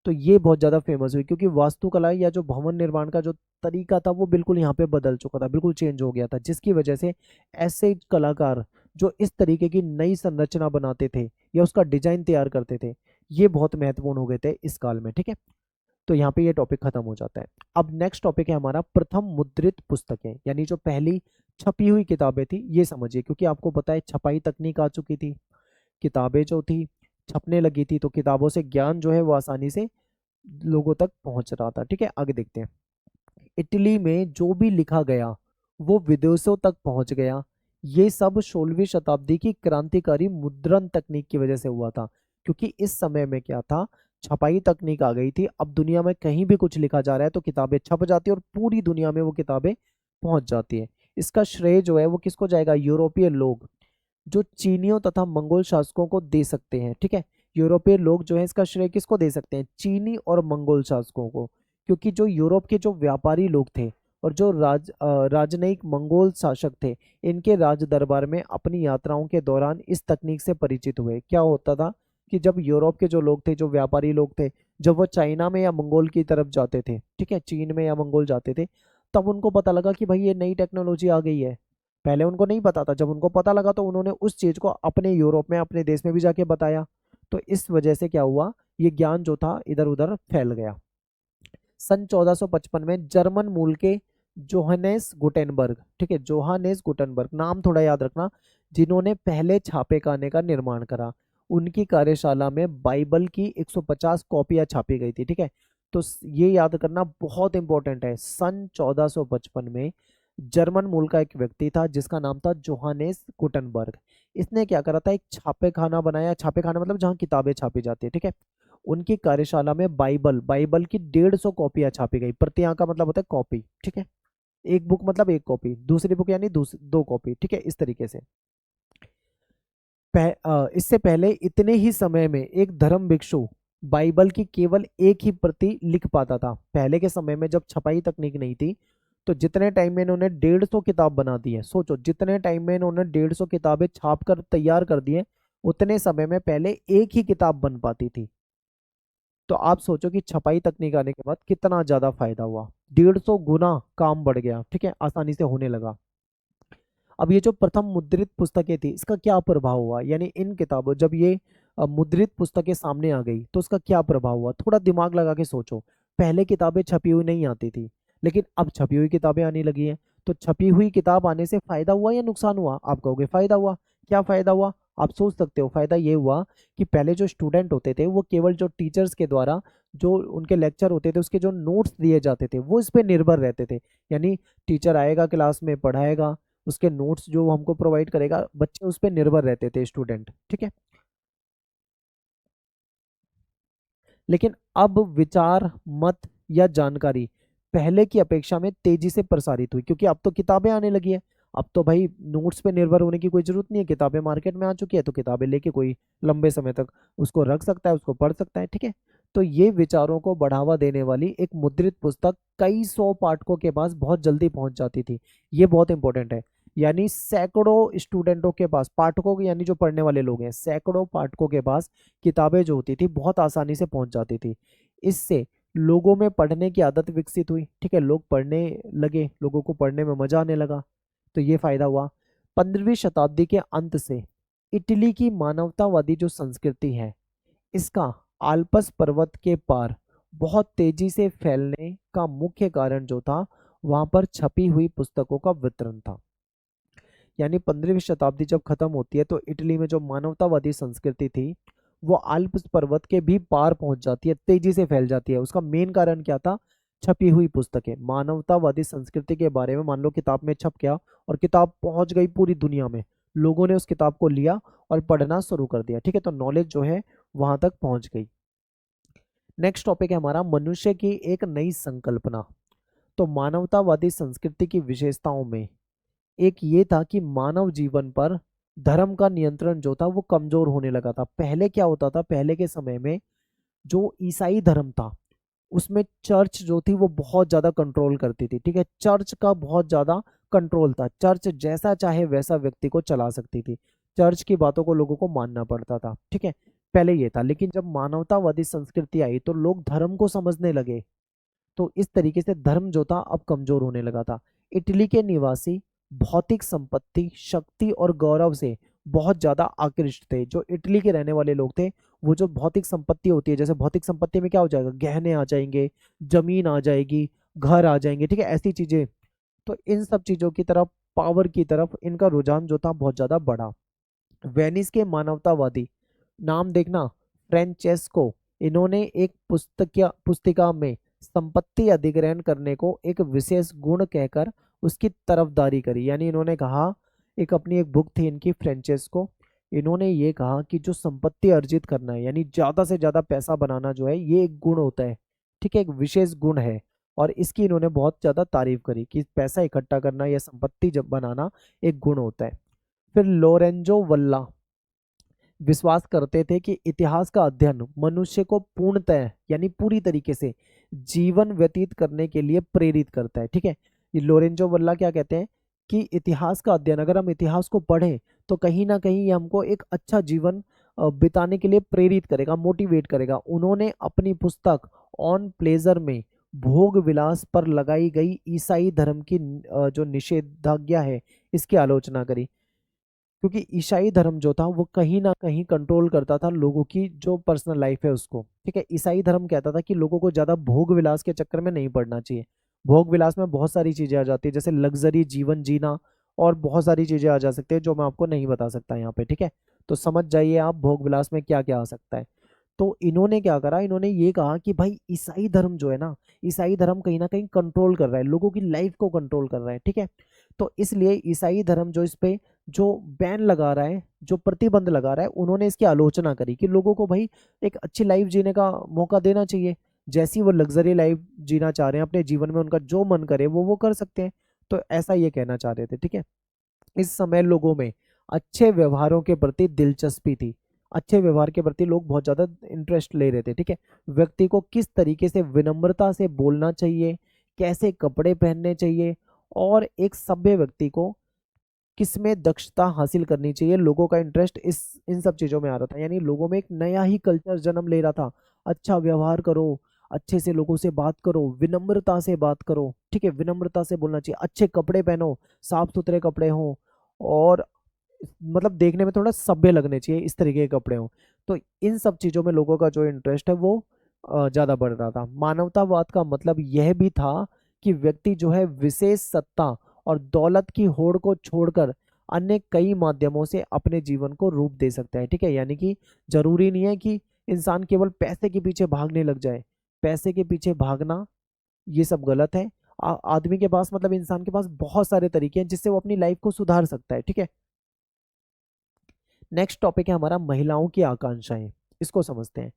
तो ये बहुत ज़्यादा फेमस हुई, क्योंकि वास्तुकला या जो भवन निर्माण का जो तरीका था वो बिल्कुल यहाँ पे बदल चुका था, बिल्कुल चेंज हो गया था, जिसकी वजह से ऐसे कलाकार जो इस तरीके की नई संरचना बनाते थे या उसका डिजाइन तैयार करते थे, ये बहुत महत्वपूर्ण हो गए थे इस काल में। ठीक है, तो यहाँ पे ये टॉपिक खत्म हो जाता है। अब नेक्स्ट टॉपिक है हमारा प्रथम मुद्रित पुस्तकें, यानी जो पहली छपी हुई किताबें थी, ये समझिए, क्योंकि आपको पता है छपाई तकनीक आ चुकी थी, किताबें जो थी छपने लगी थी, तो किताबों से ज्ञान जो है वो आसानी से लोगों तक पहुंच रहा था। ठीक है, आगे देखते हैं। इटली में जो भी लिखा गया वो विदेशों तक पहुंच गया। ये सब 16वीं शताब्दी की क्रांतिकारी मुद्रण तकनीक की वजह से हुआ था, क्योंकि इस समय में क्या था, छपाई तकनीक आ गई थी। अब दुनिया में कहीं भी कुछ लिखा जा रहा है तो किताबें छप जाती है और पूरी दुनिया में वो किताबें पहुंच जाती है। इसका श्रेय जो है वो किसको जाएगा, यूरोपीय लोग जो चीनियों तथा मंगोल शासकों को दे सकते हैं। ठीक है, यूरोपीय लोग जो है इसका श्रेय किसको दे सकते हैं, चीनी और मंगोल शासकों को, क्योंकि जो यूरोप के जो व्यापारी लोग थे और जो राजनयिक मंगोल शासक थे, इनके राज दरबार में अपनी यात्राओं के दौरान इस तकनीक से परिचित हुए। क्या होता था कि जब यूरोप के जो लोग थे, जो व्यापारी लोग थे, जब वो चाइना में या मंगोल की तरफ जाते थे, ठीक है, चीन में या मंगोल जाते थे, तब उनको पता लगा कि भाई ये नई टेक्नोलॉजी आ गई है। पहले उनको नहीं पता था, जब उनको पता लगा तो उन्होंने उस चीज को अपने यूरोप में, अपने देश में भी जाके बताया। तो इस वजह से क्या हुआ, ये ज्ञान जो था इधर उधर फैल गया। सन 1455 में जर्मन मूल के जोहानेस गुटेनबर्ग, ठीक है, जोहानेस गुटेनबर्ग नाम थोड़ा याद रखना, जिन्होंने पहले छापे खाने का निर्माण करा, उनकी कार्यशाला में बाइबल की 150 कॉपियां छापी गई थी। ठीक है, तो ये याद करना बहुत इंपॉर्टेंट है। सन 1455 में जर्मन मूल का एक व्यक्ति था जिसका नाम था जोहानेस गुटेनबर्ग। इसने क्या करा था, एक छापे खाना बनाया। छापे खाना मतलब जहाँ किताबें छापी जाती है। ठीक है, उनकी कार्यशाला में बाइबल बाइबल की 150 कॉपियां छापी गई। प्रतियां का मतलब होता है कॉपी। ठीक है, एक बुक मतलब एक कॉपी, दूसरी बुक यानी दो कॉपी। ठीक है, इस तरीके से इससे पहले इतने ही समय में एक धर्म भिक्षु बाइबल की केवल एक ही प्रति लिख पाता था। पहले के समय में जब छपाई तकनीक नहीं थी, तो जितने टाइम में इन्होंने 150 किताब बना दी है, सोचो जितने टाइम में इन्होंने 150 किताबें छाप कर तैयार कर दी है, उतने समय में पहले एक ही किताब बन पाती थी। तो आप सोचो कि छपाई तकनीक आने के बाद कितना ज्यादा फायदा हुआ। 150 गुना काम बढ़ गया। ठीक है, आसानी से होने लगा। अब ये जो प्रथम मुद्रित पुस्तकें थी, इसका क्या प्रभाव हुआ, यानी इन किताबों, जब ये मुद्रित पुस्तकें सामने आ गई तो उसका क्या प्रभाव हुआ, थोड़ा दिमाग लगा के सोचो। पहले किताबें छपी हुई नहीं आती थी, लेकिन अब छपी हुई किताबें आने लगी हैं। तो छपी हुई किताब आने से फायदा हुआ या नुकसान हुआ? आप कहोगे फायदा हुआ। क्या फायदा हुआ? आप सोच सकते हो। फायदा ये हुआ कि पहले जो स्टूडेंट होते थे वो केवल जो टीचर्स के द्वारा जो उनके लेक्चर होते थे, उसके जो नोट्स दिए जाते थे, वो इस पे निर्भर रहते थे। यानी टीचर आएगा, क्लास में पढ़ाएगा, उसके नोट्स जो हमको प्रोवाइड करेगा, बच्चे उस पर निर्भर रहते थे, स्टूडेंट। ठीक है, लेकिन अब विचार, मत या जानकारी पहले की अपेक्षा में तेजी से प्रसारित हुई, क्योंकि अब तो किताबें आने लगी है। अब तो भाई नोट्स पे निर्भर होने की कोई जरूरत नहीं है, किताबें मार्केट में आ चुकी है, तो किताबें लेके कोई लंबे समय तक उसको रख सकता है, उसको पढ़ सकता है। ठीक है, तो ये विचारों को बढ़ावा देने वाली एक मुद्रित पुस्तक कई सौ पाठकों के पास बहुत जल्दी पहुंच जाती थी। ये बहुत इंपॉर्टेंट है। यानी सैकड़ों स्टूडेंटों के पास, पाठकों के यानी जो पढ़ने वाले लोग हैं, सैकड़ों पाठकों के पास किताबें जो होती थी बहुत आसानी से पहुंच जाती थी। इससे लोगों में पढ़ने की आदत विकसित हुई। ठीक है, लोग पढ़ने लगे, लोगों को पढ़ने में मजा आने लगा। तो ये फायदा हुआ। 15वीं शताब्दी के अंत से इटली की मानवतावादी जो संस्कृति है, इसका आल्पस पर्वत के पार बहुत तेजी से फैलने का मुख्य कारण जो था, वहां पर छपी हुई पुस्तकों का वितरण था। यानी 15वीं शताब्दी जब खत्म होती है तो इटली में जो मानवतावादी संस्कृति थी, वो आल्प्स पर्वत के भी पार पहुंच जाती है, तेजी से फैल जाती है। उसका मेन कारण क्या था? छपी हुई पुस्तकें। मानवतावादी संस्कृति के बारे में मान लो किताब में छप गया और किताब पहुंच गई पूरी दुनिया में, लोगों ने उस किताब को लिया और पढ़ना शुरू कर दिया। ठीक है, तो नॉलेज जो है वहां तक पहुंच गई। नेक्स्ट टॉपिक है हमारा मनुष्य की एक नई संकल्पना। तो मानवतावादी संस्कृति की विशेषताओं में एक ये था कि मानव जीवन पर धर्म का नियंत्रण जो था वो कमजोर होने लगा था। पहले क्या होता था, पहले के समय में जो ईसाई धर्म था, उसमें चर्च जो थी वो बहुत ज्यादा कंट्रोल करती थी। ठीक है, चर्च का बहुत ज्यादा कंट्रोल था। चर्च जैसा चाहे वैसा व्यक्ति को चला सकती थी। चर्च की बातों को लोगों को मानना पड़ता था। ठीक है, पहले ये था। लेकिन जब मानवतावादी संस्कृति आई तो लोग धर्म को समझने लगे। तो इस तरीके से धर्म जो था अब कमजोर होने लगा था। इटली के निवासी भौतिक संपत्ति, शक्ति और गौरव से बहुत ज्यादा आकृष्ट थे। जो इटली के रहने वाले लोग थे, वो जो भौतिक संपत्ति होती है, जैसे भौतिक संपत्ति में क्या हो जाएगा, गहने आ जाएंगे, जमीन आ जाएगी, घर आ जाएंगे। ठीक है, ऐसी चीजें। तो इन सब चीजों की तरफ, पावर की तरफ इनका रुझान जो था बहुत ज्यादा बढ़ा। वेनिस के मानवतावादी, नाम देखना, फ्रेंचेस्को, इन्होंने एक पुस्तिका में संपत्ति अधिग्रहण करने को एक विशेष गुण कहकर उसकी तरफदारी करी। यानी इन्होंने कहा, एक अपनी एक बुक थी इनकी, फ्रेंचेस्को, इन्होंने ये कहा कि जो संपत्ति अर्जित करना है, यानी ज्यादा से ज्यादा पैसा बनाना जो है, ये एक गुण होता है। ठीक है, एक विशेष गुण है। और इसकी इन्होंने बहुत ज्यादा तारीफ करी कि पैसा इकट्ठा करना या संपत्ति जब बनाना एक गुण होता है। फिर लोरेंजो वल्ला, विश्वास करते थे कि इतिहास का अध्ययन मनुष्य को पूर्णतः यानी पूरी तरीके से जीवन व्यतीत करने के लिए प्रेरित करता है। ठीक है, ये लोरेंजो वल्ला क्या कहते हैं कि इतिहास का अध्ययन, अगर हम इतिहास को पढ़ें तो कहीं ना कहीं ये हमको एक अच्छा जीवन बिताने के लिए प्रेरित करेगा, मोटिवेट करेगा। उन्होंने अपनी पुस्तक ऑन प्लेजर में भोग विलास पर लगाई गई ईसाई धर्म की जो निषेधाज्ञा है इसकी आलोचना करी, क्योंकि ईसाई धर्म जो था वो कहीं ना कहीं कंट्रोल करता था लोगों की जो पर्सनल लाइफ है उसको। ठीक है, ईसाई धर्म कहता था कि लोगों को ज्यादा भोग विलास के चक्कर में नहीं पड़ना चाहिए। भोग विलास में बहुत सारी चीजें आ जाती है, जैसे लग्जरी जीवन जीना, और बहुत सारी चीजें आ जा सकती है जो मैं आपको नहीं बता सकता यहाँ पे। ठीक है, तो समझ जाइए आप भोग विलास में क्या क्या आ सकता है। तो इन्होंने क्या करा, इन्होंने ये कहा कि भाई ईसाई धर्म जो है ना, ईसाई धर्म कहीं ना कहीं कंट्रोल कर रहा है, लोगों की लाइफ को कंट्रोल कर रहा है। ठीक है, तो इसलिए ईसाई धर्म जो इस पे जो बैन लगा रहा है, जो प्रतिबंध लगा रहा है, उन्होंने इसकी आलोचना करी कि लोगों को भाई एक अच्छी लाइफ जीने का मौका देना चाहिए। जैसी वो लग्जरी लाइफ जीना चाह रहे हैं अपने जीवन में, उनका जो मन करे वो कर सकते हैं। तो ऐसा ये कहना चाह रहे थे। ठीक है, इस समय लोगों में अच्छे व्यवहारों के प्रति दिलचस्पी थी, अच्छे व्यवहार के प्रति लोग बहुत ज़्यादा इंटरेस्ट ले रहे थे। ठीक है, व्यक्ति को किस तरीके से विनम्रता से बोलना चाहिए, कैसे कपड़े पहनने चाहिए, और एक सभ्य व्यक्ति को किसमें दक्षता हासिल करनी चाहिए, लोगों का इंटरेस्ट इस इन सब चीज़ों में आ रहा था। यानी लोगों में एक नया ही कल्चर जन्म ले रहा था। अच्छा व्यवहार करो, अच्छे से लोगों से बात करो, विनम्रता से बात करो। ठीक है, विनम्रता से बोलना चाहिए, अच्छे कपड़े पहनो, साफ सुथरे कपड़े हों, और मतलब देखने में थोड़ा सभ्य लगने चाहिए, इस तरीके के कपड़े हों। तो इन सब चीज़ों में लोगों का जो इंटरेस्ट है वो ज़्यादा बढ़ रहा था। मानवतावाद का मतलब यह भी था कि व्यक्ति जो है विशेष सत्ता और दौलत की होड़ को छोड़कर अन्य कई माध्यमों से अपने जीवन को रूप दे सकता है। ठीक है, यानी कि जरूरी नहीं है कि इंसान केवल पैसे के पीछे भागने लग जाए। पैसे के पीछे भागना ये सब गलत है। आदमी के पास, मतलब इंसान के पास बहुत सारे तरीके हैं जिससे वो अपनी लाइफ को सुधार सकता है। ठीक है, नेक्स्ट टॉपिक है हमारा महिलाओं की आकांक्षाएं। इसको समझते हैं।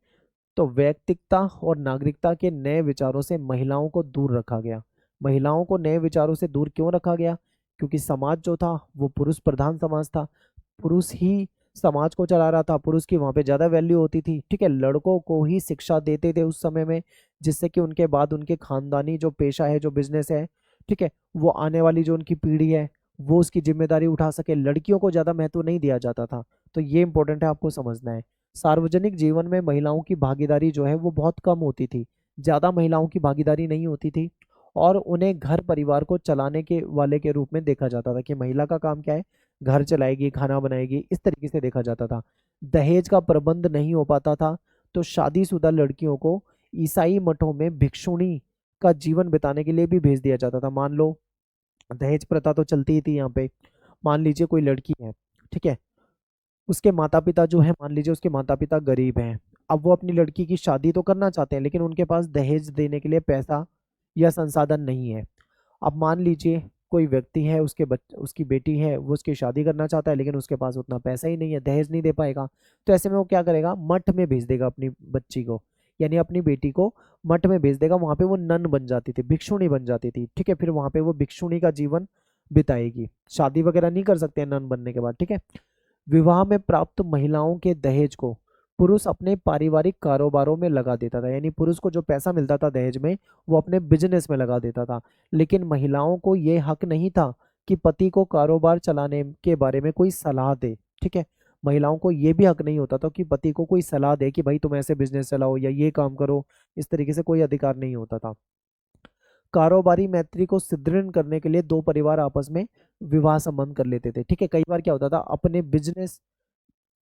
तो वैयक्तिकता और नागरिकता के नए विचारों से महिलाओं को दूर रखा गया। महिलाओं को नए विचारों से दूर क्यों रखा गया? क्योंकि समाज जो था वो पुरुष प्रधान समाज था, पुरुष ही समाज को चला रहा था, पुरुष की वहां पे ज्यादा वैल्यू होती थी। ठीक है, लड़कों को ही शिक्षा देते थे उस समय में, जिससे कि उनके बाद उनके खानदानी जो पेशा है, जो बिजनेस है, ठीक है, वो आने वाली जो उनकी पीढ़ी है वो उसकी जिम्मेदारी उठा सके। लड़कियों को ज्यादा महत्व नहीं दिया जाता था। तो ये इंपॉर्टेंट है, आपको समझना है। सार्वजनिक जीवन में महिलाओं की भागीदारी जो है वो बहुत कम होती थी, ज़्यादा महिलाओं की भागीदारी नहीं होती थी, और उन्हें घर परिवार को चलाने के वाले के रूप में देखा जाता था कि महिला का काम क्या है, घर चलाएगी, खाना बनाएगी, इस तरीके से देखा जाता था। दहेज का प्रबंध नहीं हो पाता था, तो शादीशुदा लड़कियों को ईसाई मठों में भिक्षुणी का जीवन बिताने के लिए भी भेज दिया जाता था। मान लो दहेज प्रथा तो चलती ही थी यहाँ पे। मान लीजिए कोई लड़की है, ठीक है, उसके माता पिता जो है, मान लीजिए उसके माता पिता गरीब हैं। अब वो अपनी लड़की की शादी तो करना चाहते हैं, लेकिन उनके पास दहेज देने के लिए पैसा या संसाधन नहीं है। अब मान लीजिए कोई व्यक्ति है, उसकी बेटी है, वो उसकी शादी करना चाहता है, लेकिन उसके पास उतना पैसा ही नहीं है, दहेज नहीं दे पाएगा। तो ऐसे में वो क्या करेगा, मठ में भेज देगा अपनी बच्ची को, यानी अपनी बेटी को मठ में भेज देगा। वहां पे वो नन बन जाती थी, भिक्षुणी बन जाती थी। ठीक है, फिर वहां पे वो भिक्षुणी का जीवन बिताएगी, शादी वगैरह नहीं कर सकते नन बनने के बाद। ठीक है, विवाह में प्राप्त महिलाओं के दहेज को पुरुष अपने पारिवारिक कारोबारों में लगा देता था, यानी पुरुष को जो पैसा मिलता था दहेज में वो अपने बिजनेस में लगा देता था। लेकिन महिलाओं को ये हक नहीं था कि पति को कारोबार चलाने के बारे में कोई सलाह दे। ठीक है, महिलाओं को ये भी हक नहीं होता था कि पति को कोई सलाह दे कि भाई तुम ऐसे बिजनेस चलाओ या ये काम करो, इस तरीके से कोई अधिकार नहीं होता था। कारोबारी मैत्री को सुदृढ़ करने के लिए दो परिवार आपस में विवाह संबंध कर लेते थे। ठीक है, कई बार क्या होता था, अपने बिजनेस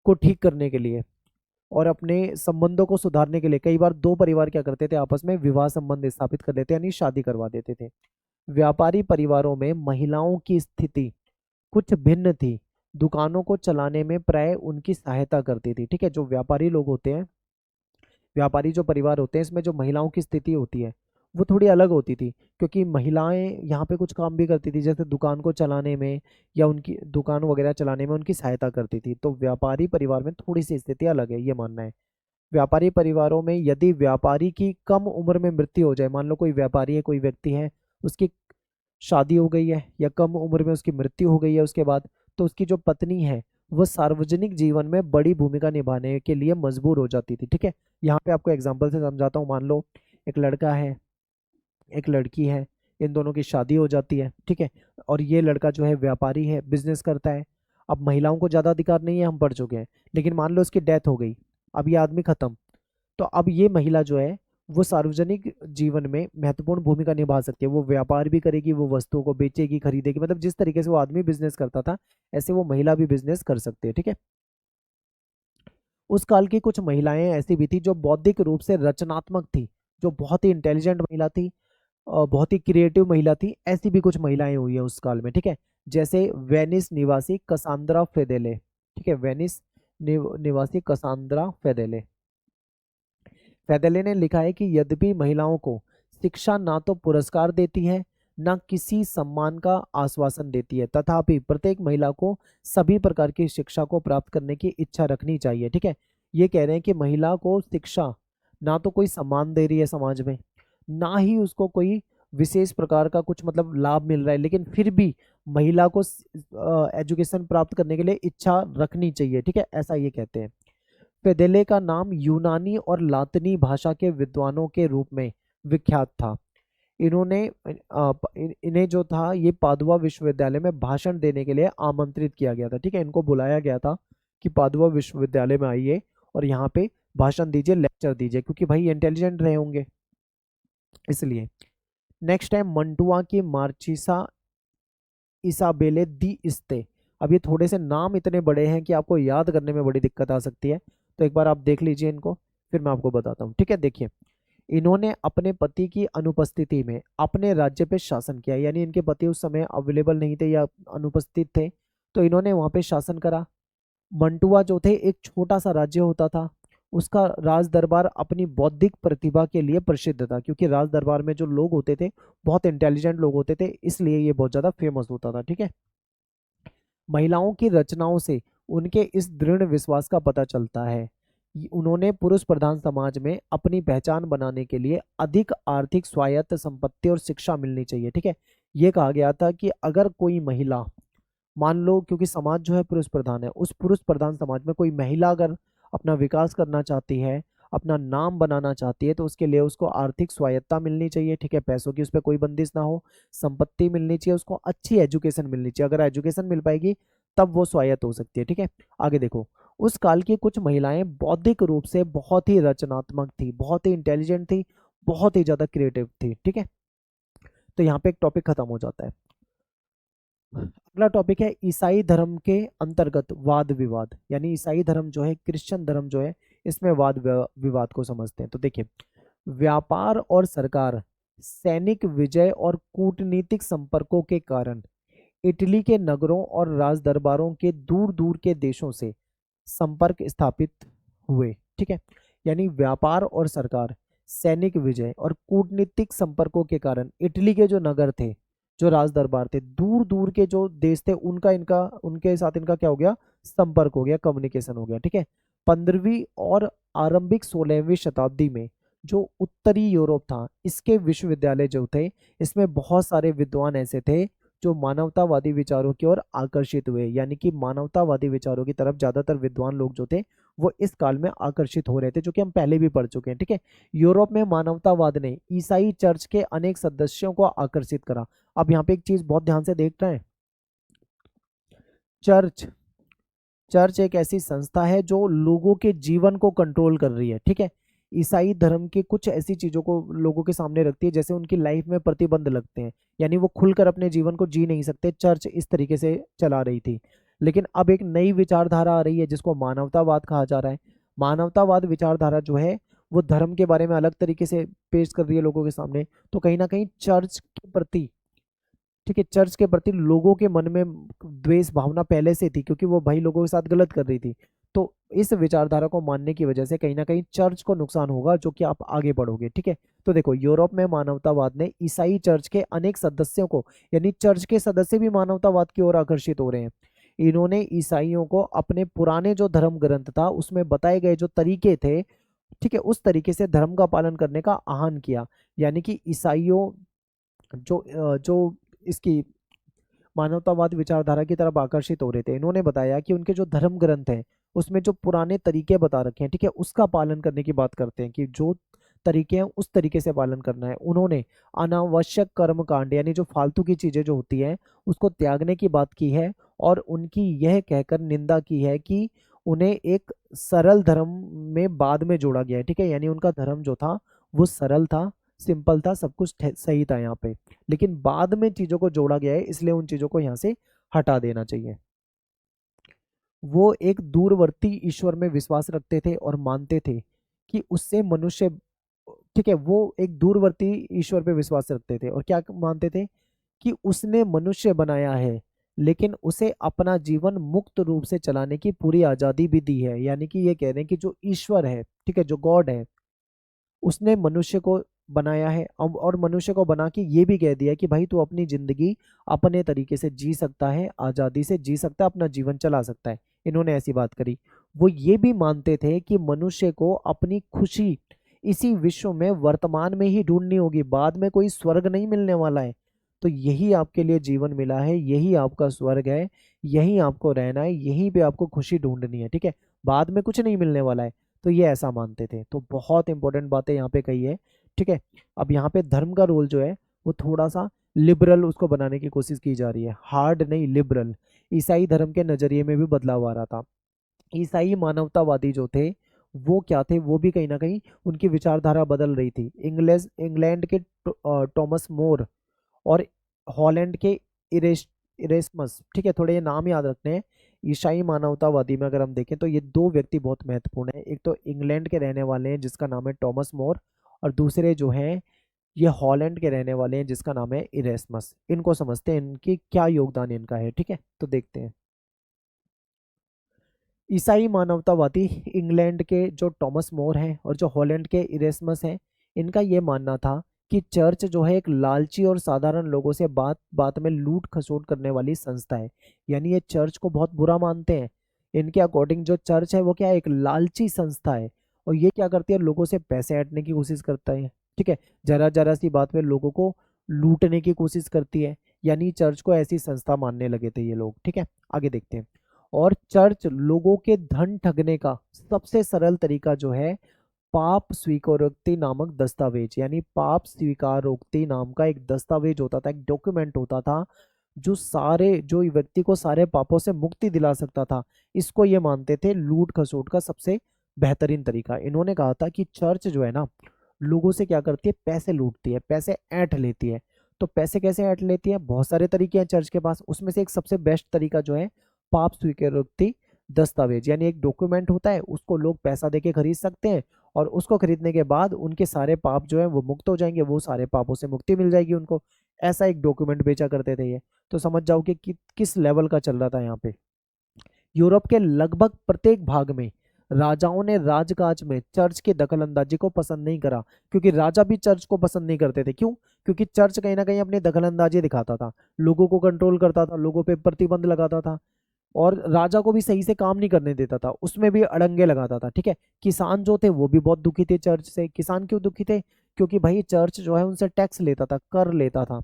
को ठीक करने के लिए और अपने संबंधों को सुधारने के लिए कई बार दो परिवार क्या करते थे, आपस में विवाह संबंध स्थापित कर लेते, यानी शादी करवा देते थे। व्यापारी परिवारों में महिलाओं की स्थिति कुछ भिन्न थी। दुकानों को चलाने में प्राय उनकी सहायता करती थी। ठीक है, जो व्यापारी लोग होते हैं, व्यापारी जो परिवार होते हैं, इसमें जो महिलाओं की स्थिति होती है वो थोड़ी अलग होती थी, क्योंकि महिलाएं यहाँ पे कुछ काम भी करती थी, जैसे दुकान को चलाने में या उनकी दुकान वगैरह चलाने में उनकी सहायता करती थी। तो व्यापारी परिवार में थोड़ी सी स्थिति अलग है, ये मानना है। व्यापारी परिवारों में यदि व्यापारी की कम उम्र में मृत्यु हो जाए, मान लो कोई व्यापारी है, कोई व्यक्ति है, उसकी शादी हो गई है या कम उम्र में उसकी मृत्यु हो गई है उसके बाद, तो उसकी जो पत्नी है वो सार्वजनिक जीवन में बड़ी भूमिका निभाने के लिए मजबूर हो जाती थी। ठीक है, यहाँ पे आपको एग्जाम्पल से समझाता हूँ। मान लो एक लड़का है, एक लड़की है, इन दोनों की शादी हो जाती है। ठीक है, और ये लड़का जो है व्यापारी है, बिजनेस करता है। अब महिलाओं को ज़्यादा अधिकार नहीं है, हम पढ़ चुके हैं। लेकिन मान लो उसकी डेथ हो गई, अब ये आदमी खत्म। तो अब ये महिला जो है वो सार्वजनिक जीवन में महत्वपूर्ण भूमिका निभा सकती है। वो व्यापार भी करेगी, वो वस्तुओं को बेचेगी, खरीदेगी। मतलब जिस तरीके से वो आदमी बिजनेस करता था, ऐसे वो महिला भी बिजनेस कर सकती है। ठीक है, उस काल की कुछ महिलाएं ऐसी भी थी जो बौद्धिक रूप से रचनात्मक थी, जो बहुत ही इंटेलिजेंट महिला थी, बहुत ही क्रिएटिव महिला थी। ऐसी भी कुछ महिलाएं हुई है उस काल में। ठीक है, जैसे वेनिस निवासी कसांद्रा फेदेले। ठीक है, वेनिस निवासी कसांद्रा फेदेले। फेदेले ने लिखा है कि यद्यपि महिलाओं को शिक्षा ना तो पुरस्कार देती है, ना किसी सम्मान का आश्वासन देती है, तथापि प्रत्येक महिला को सभी प्रकार की शिक्षा को प्राप्त करने की इच्छा रखनी चाहिए। ठीक है, ये कह रहे हैं कि महिला को शिक्षा ना तो कोई सम्मान दे रही है समाज में, ना ही उसको कोई विशेष प्रकार का कुछ मतलब लाभ मिल रहा है, लेकिन फिर भी महिला को एजुकेशन प्राप्त करने के लिए इच्छा रखनी चाहिए। ठीक है, ऐसा ये कहते हैं। फेदेले का नाम यूनानी और लातिनी भाषा के विद्वानों के रूप में विख्यात था। इन्होंने इन्हें जो था ये पादुआ विश्वविद्यालय में भाषण देने के लिए आमंत्रित किया गया था। ठीक है, इनको बुलाया गया था कि पादुआ विश्वविद्यालय में आइए और यहाँ पे भाषण दीजिए, लेक्चर दीजिए, क्योंकि भाई इंटेलिजेंट रहे होंगे इसलिए। नेक्स्ट है मंटुआ की मार्चिसा इसाबेले दी इस्ते। अब ये थोड़े से नाम इतने बड़े हैं कि आपको याद करने में बड़ी दिक्कत आ सकती है, तो एक बार आप देख लीजिए इनको, फिर मैं आपको बताता हूँ। ठीक है, देखिए, इन्होंने अपने पति की अनुपस्थिति में अपने राज्य पे शासन किया, यानी इनके पति उस समय अवेलेबल नहीं थे या अनुपस्थित थे, तो इन्होंने वहां पे शासन करा। मंटुआ जो थे एक छोटा सा राज्य होता था, उसका राज दरबार अपनी बौद्धिक प्रतिभा के लिए प्रसिद्ध था, क्योंकि राज दरबार में जो लोग होते थे बहुत इंटेलिजेंट लोग होते थे, इसलिए ये बहुत ज्यादा फेमस होता था। ठीक है, महिलाओं की रचनाओं से उनके इस दृढ़ विश्वास का पता चलता है। उन्होंने पुरुष प्रधान समाज में अपनी पहचान बनाने के लिए अधिक आर्थिक स्वायत्त संपत्ति और शिक्षा मिलनी चाहिए। ठीक है, ये कहा गया था कि अगर कोई महिला, मान लो क्योंकि समाज जो है पुरुष प्रधान है, उस पुरुष प्रधान समाज में कोई महिला अगर अपना विकास करना चाहती है, अपना नाम बनाना चाहती है, तो उसके लिए उसको आर्थिक स्वायत्ता मिलनी चाहिए। ठीक है, पैसों की उस पर कोई बंदिश ना हो, संपत्ति मिलनी चाहिए, उसको अच्छी एजुकेशन मिलनी चाहिए। अगर एजुकेशन मिल पाएगी तब वो स्वायत्त हो सकती है। ठीक है, आगे देखो, उस काल की कुछ महिलाएं बौद्धिक रूप से बहुत ही रचनात्मक थी, बहुत ही इंटेलिजेंट थी, बहुत ही ज्यादा क्रिएटिव थी। ठीक है, तो यहाँ पे एक टॉपिक खत्म हो जाता है। अगला टॉपिक है ईसाई धर्म के अंतर्गत वाद विवाद, यानी ईसाई धर्म जो है, क्रिश्चियन धर्म जो है, इसमें वाद विवाद को समझते हैं। तो देखिए, व्यापार और सरकार, सैनिक विजय और कूटनीतिक संपर्कों के कारण इटली के नगरों और राज दरबारों के दूर दूर के देशों से संपर्क स्थापित हुए। ठीक है, यानी व्यापार और सरकार, सैनिक विजय और कूटनीतिक संपर्कों के कारण इटली के जो नगर थे, जो राज दरबार थे, दूर दूर के जो देश थे, उनका इनका उनके साथ इनका क्या हो गया, संपर्क हो गया, कम्युनिकेशन हो गया। ठीक है, 15वीं और आरंभिक 16वीं शताब्दी में जो उत्तरी यूरोप था, इसके विश्वविद्यालय जो थे, इसमें बहुत सारे विद्वान ऐसे थे जो मानवतावादी विचारों की ओर आकर्षित हुए, यानी कि मानवतावादी विचारों की तरफ ज्यादातर विद्वान लोग जो थे वो इस काल में आकर्षित हो रहे थे, जो कि हम पहले भी पढ़ चुके हैं। ठीक है, यूरोप में मानवतावाद ने ईसाई चर्च के अनेक सदस्यों को आकर्षित करा। अब यहाँ पे एक चीज बहुत ध्यान से देख रहे हैं, चर्च चर्च एक ऐसी संस्था है जो लोगों के जीवन को कंट्रोल कर रही है। ठीक है, ईसाई धर्म की कुछ ऐसी चीजों को लोगों के सामने रखती है जैसे उनकी लाइफ में प्रतिबंध लगते हैं, यानी वो खुलकर अपने जीवन को जी नहीं सकते। चर्च इस तरीके से चला रही थी, लेकिन अब एक नई विचारधारा आ रही है जिसको मानवतावाद कहा जा रहा है। मानवतावाद विचारधारा जो है वो धर्म के बारे में अलग तरीके से पेश कर रही है लोगों के सामने। तो कहीं ना कहीं चर्च के प्रति, ठीक है, चर्च के प्रति लोगों के मन में द्वेष भावना पहले से थी, क्योंकि वो भाई लोगों के साथ गलत कर रही थी। तो इस विचारधारा को मानने की वजह से कहीं ना कहीं चर्च को नुकसान होगा, जो कि आप आगे बढ़ोगे। ठीक है, तो देखो, यूरोप में मानवतावाद ने ईसाई चर्च के अनेक सदस्यों को, यानी चर्च के सदस्य भी मानवतावाद की ओर आकर्षित हो रहे हैं। इन्होंने ईसाइयों को अपने पुराने जो धर्म ग्रंथ था उसमें बताए गए जो तरीके थे, ठीक है, उस तरीके से धर्म का पालन करने का आह्वान किया। यानी कि ईसाइयों जो इसकी मानवतावाद विचारधारा की तरफ आकर्षित हो रहे थे। इन्होंने बताया कि उनके जो धर्म ग्रंथ हैं उसमें जो पुराने तरीके बता रखे हैं, ठीक है, उसका पालन करने की बात करते हैं कि जो तरीके हैं उस तरीके से पालन करना है। उन्होंने अनावश्यक कर्म कांड यानी जो फालतू की चीजें जो होती हैं उसको त्यागने की बात की है, और उनकी यह कहकर निंदा की है कि उन्हें एक सरल धर्म में बाद में जोड़ा गया है, ठीक है, यानी उनका धर्म जो था वो सरल था, सिंपल था, सब कुछ सही था यहाँ पे, लेकिन बाद में चीजों को जोड़ा गया है, इसलिए उन चीजों को यहाँ से हटा देना चाहिए। वो एक दूरवर्ती ईश्वर में विश्वास रखते थे और मानते थे कि उससे मनुष्य, ठीक है, वो एक दूरवर्ती ईश्वर पे विश्वास रखते थे और क्या मानते थे कि उसने मनुष्य बनाया है, लेकिन उसे अपना जीवन मुक्त रूप से चलाने की पूरी आजादी भी दी है। यानी कि ये कह रहे हैं कि जो ईश्वर है, ठीक है, जो गॉड है, उसने मनुष्य को बनाया है और मनुष्य को बना के ये भी कह दिया कि भाई तू अपनी जिंदगी अपने तरीके से जी सकता है, आजादी से जी सकता है, अपना जीवन चला सकता है। इन्होंने ऐसी बात करी। वो ये भी मानते थे कि मनुष्य को अपनी खुशी इसी विश्व में वर्तमान में ही ढूंढनी होगी, बाद में कोई स्वर्ग नहीं मिलने वाला है। तो यही आपके लिए जीवन मिला है, यही आपका स्वर्ग है, यही आपको रहना है, यहीं पे आपको खुशी ढूंढनी है, ठीक है, बाद में कुछ नहीं मिलने वाला है। तो ये ऐसा मानते थे। तो बहुत इंपॉर्टेंट बातें यहाँ पे कही है, ठीक है। अब यहाँ पे धर्म का रोल जो है वो थोड़ा सा लिबरल उसको बनाने की कोशिश की जा रही है, हार्ड नहीं, लिबरल। ईसाई धर्म के नजरिए में भी बदलाव आ रहा था। ईसाई मानवतावादी जो थे वो क्या थे, वो भी कहीं ना कहीं उनकी विचारधारा बदल रही थी। इंग्लैंड के टॉमस मोर और हॉलैंड के इरेस्मस, ठीक है, थोड़े ये नाम याद रखने हैं। ईसाई मानवतावादी में अगर हम देखें तो ये दो व्यक्ति बहुत महत्वपूर्ण हैं। एक तो इंग्लैंड के रहने वाले हैं जिसका नाम है टॉमस मोर, और दूसरे जो हैं ये हॉलैंड के रहने वाले हैं जिसका नाम है इरेस्मस। इनको समझते हैं, इनकी क्या योगदान इनका है, ठीक है, तो देखते हैं। ईसाई मानवतावादी इंग्लैंड के जो टॉमस मोर हैं और जो हॉलैंड के इरेस्मस हैं, इनका ये मानना था कि चर्च जो है एक लालची और साधारण लोगों से बात बात में लूट खसोट करने वाली संस्था है। यानी ये चर्च को बहुत बुरा मानते हैं। इनके अकॉर्डिंग जो चर्च है वो क्या है, एक लालची संस्था है, और ये क्या करती है, लोगों से पैसे ऐंठने की कोशिश करता है, ठीक है, जरा जरा सी बात में लोगों को लूटने की कोशिश करती है। यानी चर्च को ऐसी संस्था मानने लगे थे ये लोग, ठीक है। आगे देखते हैं। और चर्च लोगों के धन ठगने का सबसे सरल तरीका जो है पाप स्वीकारोक्ति नामक दस्तावेज, यानी पाप स्वीकारोक्ति नाम का एक दस्तावेज होता था, एक डॉक्यूमेंट होता था जो व्यक्ति को सारे पापों से मुक्ति दिला सकता था। इसको ये मानते थे लूट खसोट का सबसे बेहतरीन तरीका। इन्होंने कहा था कि चर्च जो है ना, लोगों से क्या करती है, पैसे लूटती है, पैसे ऐंठ लेती है। तो पैसे कैसे ऐंठ लेती है, बहुत सारे तरीके हैं चर्च के पास, उसमें से एक सबसे बेस्ट तरीका जो है पाप स्वीकारोक्ति दस्तावेज, यानी एक डॉक्यूमेंट होता है, उसको लोग पैसा देके खरीद सकते हैं, और उसको खरीदने के बाद उनके सारे पाप जो है वो मुक्त हो जाएंगे, वो सारे पापों से मुक्ति मिल जाएगी उनको। ऐसा एक डॉक्यूमेंट बेचा करते थे ये। तो समझ जाओ कि किस लेवल का चल रहा था यहाँ पे। यूरोप के लगभग प्रत्येक भाग में राजाओं ने राजकाज में चर्च की दखलंदाजी को पसंद नहीं करा, क्योंकि राजा भी चर्च को पसंद नहीं करते थे। क्यों? क्योंकि चर्च कहीं ना कहीं अपनी दखलंदाजी दिखाता था, लोगों को कंट्रोल करता था, लोगों पे प्रतिबंध लगाता था, और राजा को भी सही से काम नहीं करने देता था, उसमें भी अड़ंगे लगाता था, ठीक है। किसान जो थे वो भी बहुत दुखी थे चर्च से। किसान क्यों दुखी थे? क्योंकि भाई चर्च जो है उनसे टैक्स लेता था, कर लेता था।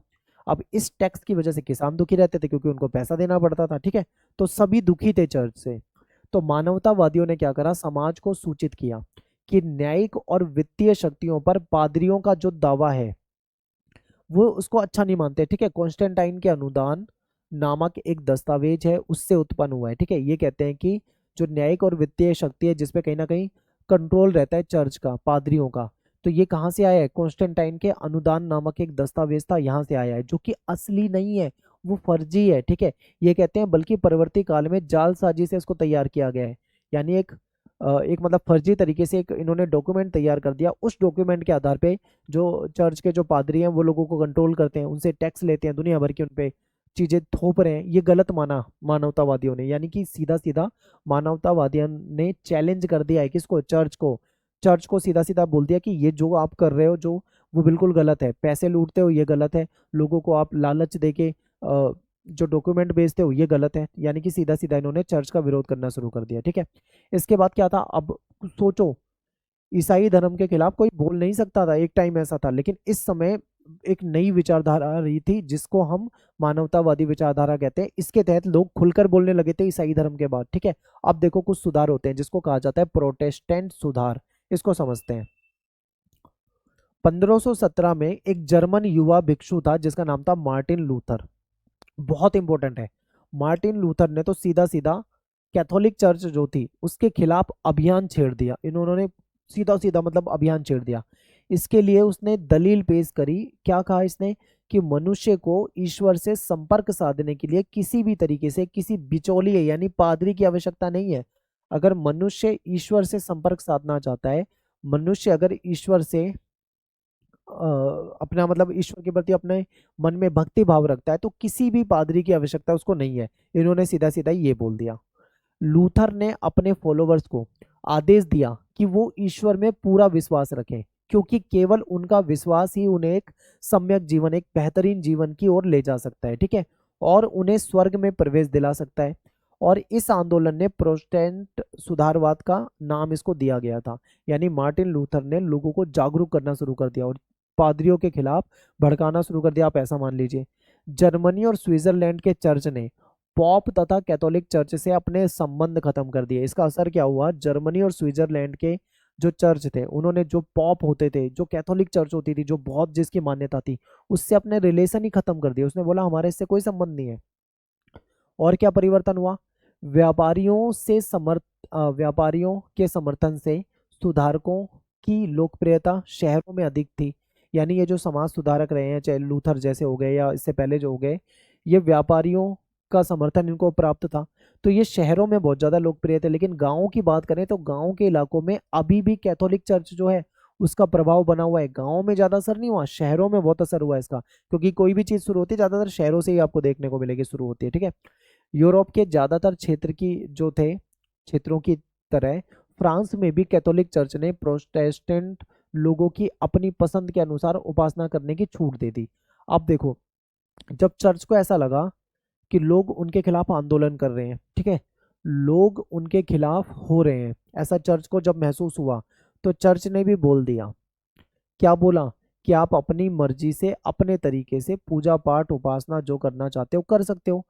अब इस टैक्स की वजह से किसान दुखी रहते थे क्योंकि उनको पैसा देना पड़ता था, ठीक है। तो सभी दुखी थे चर्च से। तो मानवतावादियों ने क्या करा, समाज को सूचित किया कि न्यायिक और वित्तीय शक्तियों पर पादरियों का जो दावा है वो उसको अच्छा नहीं मानते, ठीक है। कॉन्स्टेंटाइन के अनुदान नामक एक दस्तावेज है, उससे उत्पन्न हुआ है, ठीक है। ये कहते हैं कि जो न्यायिक और वित्तीय शक्ति है जिसपे कहीं ना कहीं कंट्रोल रहता है चर्च का, पादरियों का, तो ये कहाँ से आया है, कॉन्स्टेंटाइन के अनुदान नामक एक दस्तावेज था, यहाँ से आया है, जो कि असली नहीं है, वो फर्जी है, ठीक है। ये कहते हैं बल्कि परवर्ती काल में जालसाजी से इसको तैयार किया गया है। यानी एक मतलब फर्जी तरीके से एक इन्होंने डॉक्यूमेंट तैयार कर दिया। उस डॉक्यूमेंट के आधार पे जो चर्च के जो पादरी हैं वो लोगों को कंट्रोल करते हैं, उनसे टैक्स लेते हैं, दुनिया भर की उन पे चीजें थोप रहे हैं। ये गलत माना मानवतावादियों ने, यानी कि सीधा सीधा मानवतावादियों ने चैलेंज कर दिया है किसको, चर्च को सीधा सीधा बोल दिया कि ये जो आप कर रहे हो जो वो बिल्कुल गलत है, पैसे लूटते हो ये गलत है, लोगों को आप लालच देके जो डॉक्यूमेंट बेचते हो ये गलत है। यानी कि सीधा सीधा इन्होंने चर्च का विरोध करना शुरू कर दिया, ठीक है। इसके बाद क्या था, अब सोचो ईसाई धर्म के खिलाफ कोई बोल नहीं सकता था, एक टाइम ऐसा था, लेकिन इस समय एक नई विचारधारा आ रही थी जिसको हम मानवतावादी विचारधारा कहते हैं। इसके तहत लोग खुलकर बोलने लगे थे ईसाई धर्म के बाद, ठीक है। अब देखो कुछ सुधार होते हैं जिसको कहा जाता है प्रोटेस्टेंट सुधार, इसको समझते हैं। 1517 में एक जर्मन युवा भिक्षु था जिसका नाम था मार्टिन लूथर। बहुत इंपॉर्टेंट है। मार्टिन लूथर ने तो सीधा सीधा कैथोलिक चर्च जो थी उसके खिलाफ अभियान छेड़ दिया। इन्होंने सीधा सीधा मतलब अभियान छेड़ दिया। इसके लिए उसने दलील पेश करी। क्या कहा इसने कि मनुष्य को ईश्वर से संपर्क साधने के लिए किसी भी तरीके से किसी बिचौलिए यानी पादरी की आवश्यकता नहीं है। अगर मनुष्य ईश्वर से संपर्क साधना चाहता है, मनुष्य अगर ईश्वर से अपना मतलब ईश्वर के प्रति अपने मन में भक्ति भाव रखता है तो किसी भी पादरी की आवश्यकता उसको नहीं है। इन्होंने सीधा सीधा ये बोल दिया। लूथर ने अपने फॉलोवर्स को आदेश दिया कि वो ईश्वर में पूरा विश्वास रखें, क्योंकि केवल उनका विश्वास ही उन्हें एक सम्यक जीवन, एक बेहतरीन जीवन की ओर ले जा सकता है, ठीक है, और उन्हें स्वर्ग में प्रवेश दिला सकता है। और इस आंदोलन ने प्रोटेस्टेंट सुधारवाद का नाम इसको दिया गया था। यानी मार्टिन लूथर ने लोगों को जागरूक करना शुरू कर दिया और पादरियों के खिलाफ भड़काना शुरू कर दिया, आप ऐसा मान लीजिए। जर्मनी और स्विट्जरलैंड के चर्च ने पॉप तथा कैथोलिक चर्च से अपने संबंध खत्म कर दिए। इसका असर क्या हुआ, जर्मनी और स्विट्जरलैंड के जो चर्च थे उन्होंने, जो पॉप होते थे, जो कैथोलिक चर्च होती थी, जो बहुत जिसकी मान्यता थी, उससे अपने रिलेशन ही खत्म कर दिए। उसने बोला हमारे इससे कोई संबंध नहीं है। और क्या परिवर्तन हुआ, व्यापारियों के समर्थन से सुधारकों की लोकप्रियता शहरों में अधिक थी। यानी ये जो समाज सुधारक रहे हैं, चाहे लूथर जैसे हो गए या इससे पहले जो हो गए, ये व्यापारियों का समर्थन इनको प्राप्त था, तो ये शहरों में बहुत ज़्यादा लोकप्रिय थे। लेकिन गाँव की बात करें तो गाँव के इलाकों में अभी भी कैथोलिक चर्च जो है उसका प्रभाव बना हुआ है। गाँव में ज़्यादा असर नहीं हुआ, शहरों में बहुत असर हुआ है इसका, क्योंकि कोई भी चीज़ शुरू होती है ज़्यादातर शहरों से ही आपको देखने को मिलेगी शुरू होती है, ठीक है। यूरोप के ज़्यादातर क्षेत्र की जो थे क्षेत्रों की तरह फ्रांस में भी कैथोलिक चर्च ने प्रोटेस्टेंट लोगों की अपनी पसंद के अनुसार उपासना करने की छूट दे दी। अब देखो, जब चर्च को ऐसा लगा कि लोग उनके खिलाफ आंदोलन कर रहे हैं, ठीक है, लोग उनके खिलाफ हो रहे हैं, ऐसा चर्च को जब महसूस हुआ तो चर्च ने भी बोल दिया। क्या बोला कि आप अपनी मर्जी से अपने तरीके से पूजा पाठ उपासना जो करना चाहते हो कर सकते हो,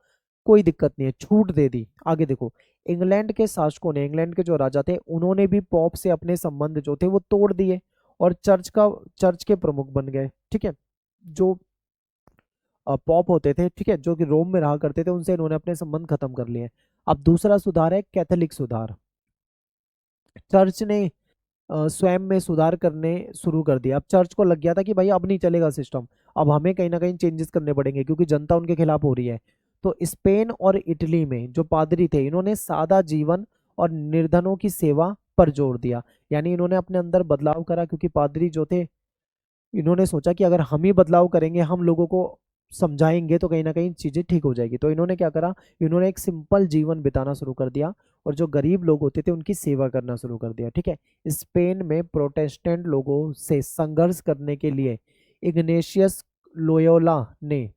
कोई दिक्कत नहीं है, छूट दे दी। आगे देखो, इंग्लैंड के शासकों ने, इंग्लैंड के जो राजा थे, उन्होंने भी पॉप से अपने संबंध जो थे वो तोड़ दिए और चर्च के प्रमुख बन गए, ठीक है। जो पॉप होते थे, ठीक है, जो कि रोम में रहा करते थे, उनसे इन्होंने अपने संबंध खत्म कर लिए। अब दूसरा सुधार है कैथोलिक सुधार। चर्च ने स्वयं में सुधार करने शुरू कर दिया। अब चर्च को लग गया था कि भाई अब नहीं चलेगा सिस्टम, अब हमें कहीं ना कहीं चेंजेस करने पड़ेंगे क्योंकि जनता उनके खिलाफ हो रही है। तो स्पेन और इटली में जो पादरी थे, इन्होंने सादा जीवन और निर्धनों की सेवा पर जोर दिया। यानी इन्होंने अपने अंदर बदलाव करा, क्योंकि पादरी जो थे, इन्होंने सोचा कि अगर हम ही बदलाव करेंगे, हम लोगों को समझाएंगे तो कहीं ना कहीं चीज़ें ठीक हो जाएगी। तो इन्होंने क्या करा, इन्होंने एक सिंपल जीवन बिताना शुरू कर दिया और जो गरीब लोग होते थे उनकी सेवा करना शुरू कर दिया, ठीक है। स्पेन में प्रोटेस्टेंट लोगों से संघर्ष करने के लिए इग्नेशियस लोयोला ने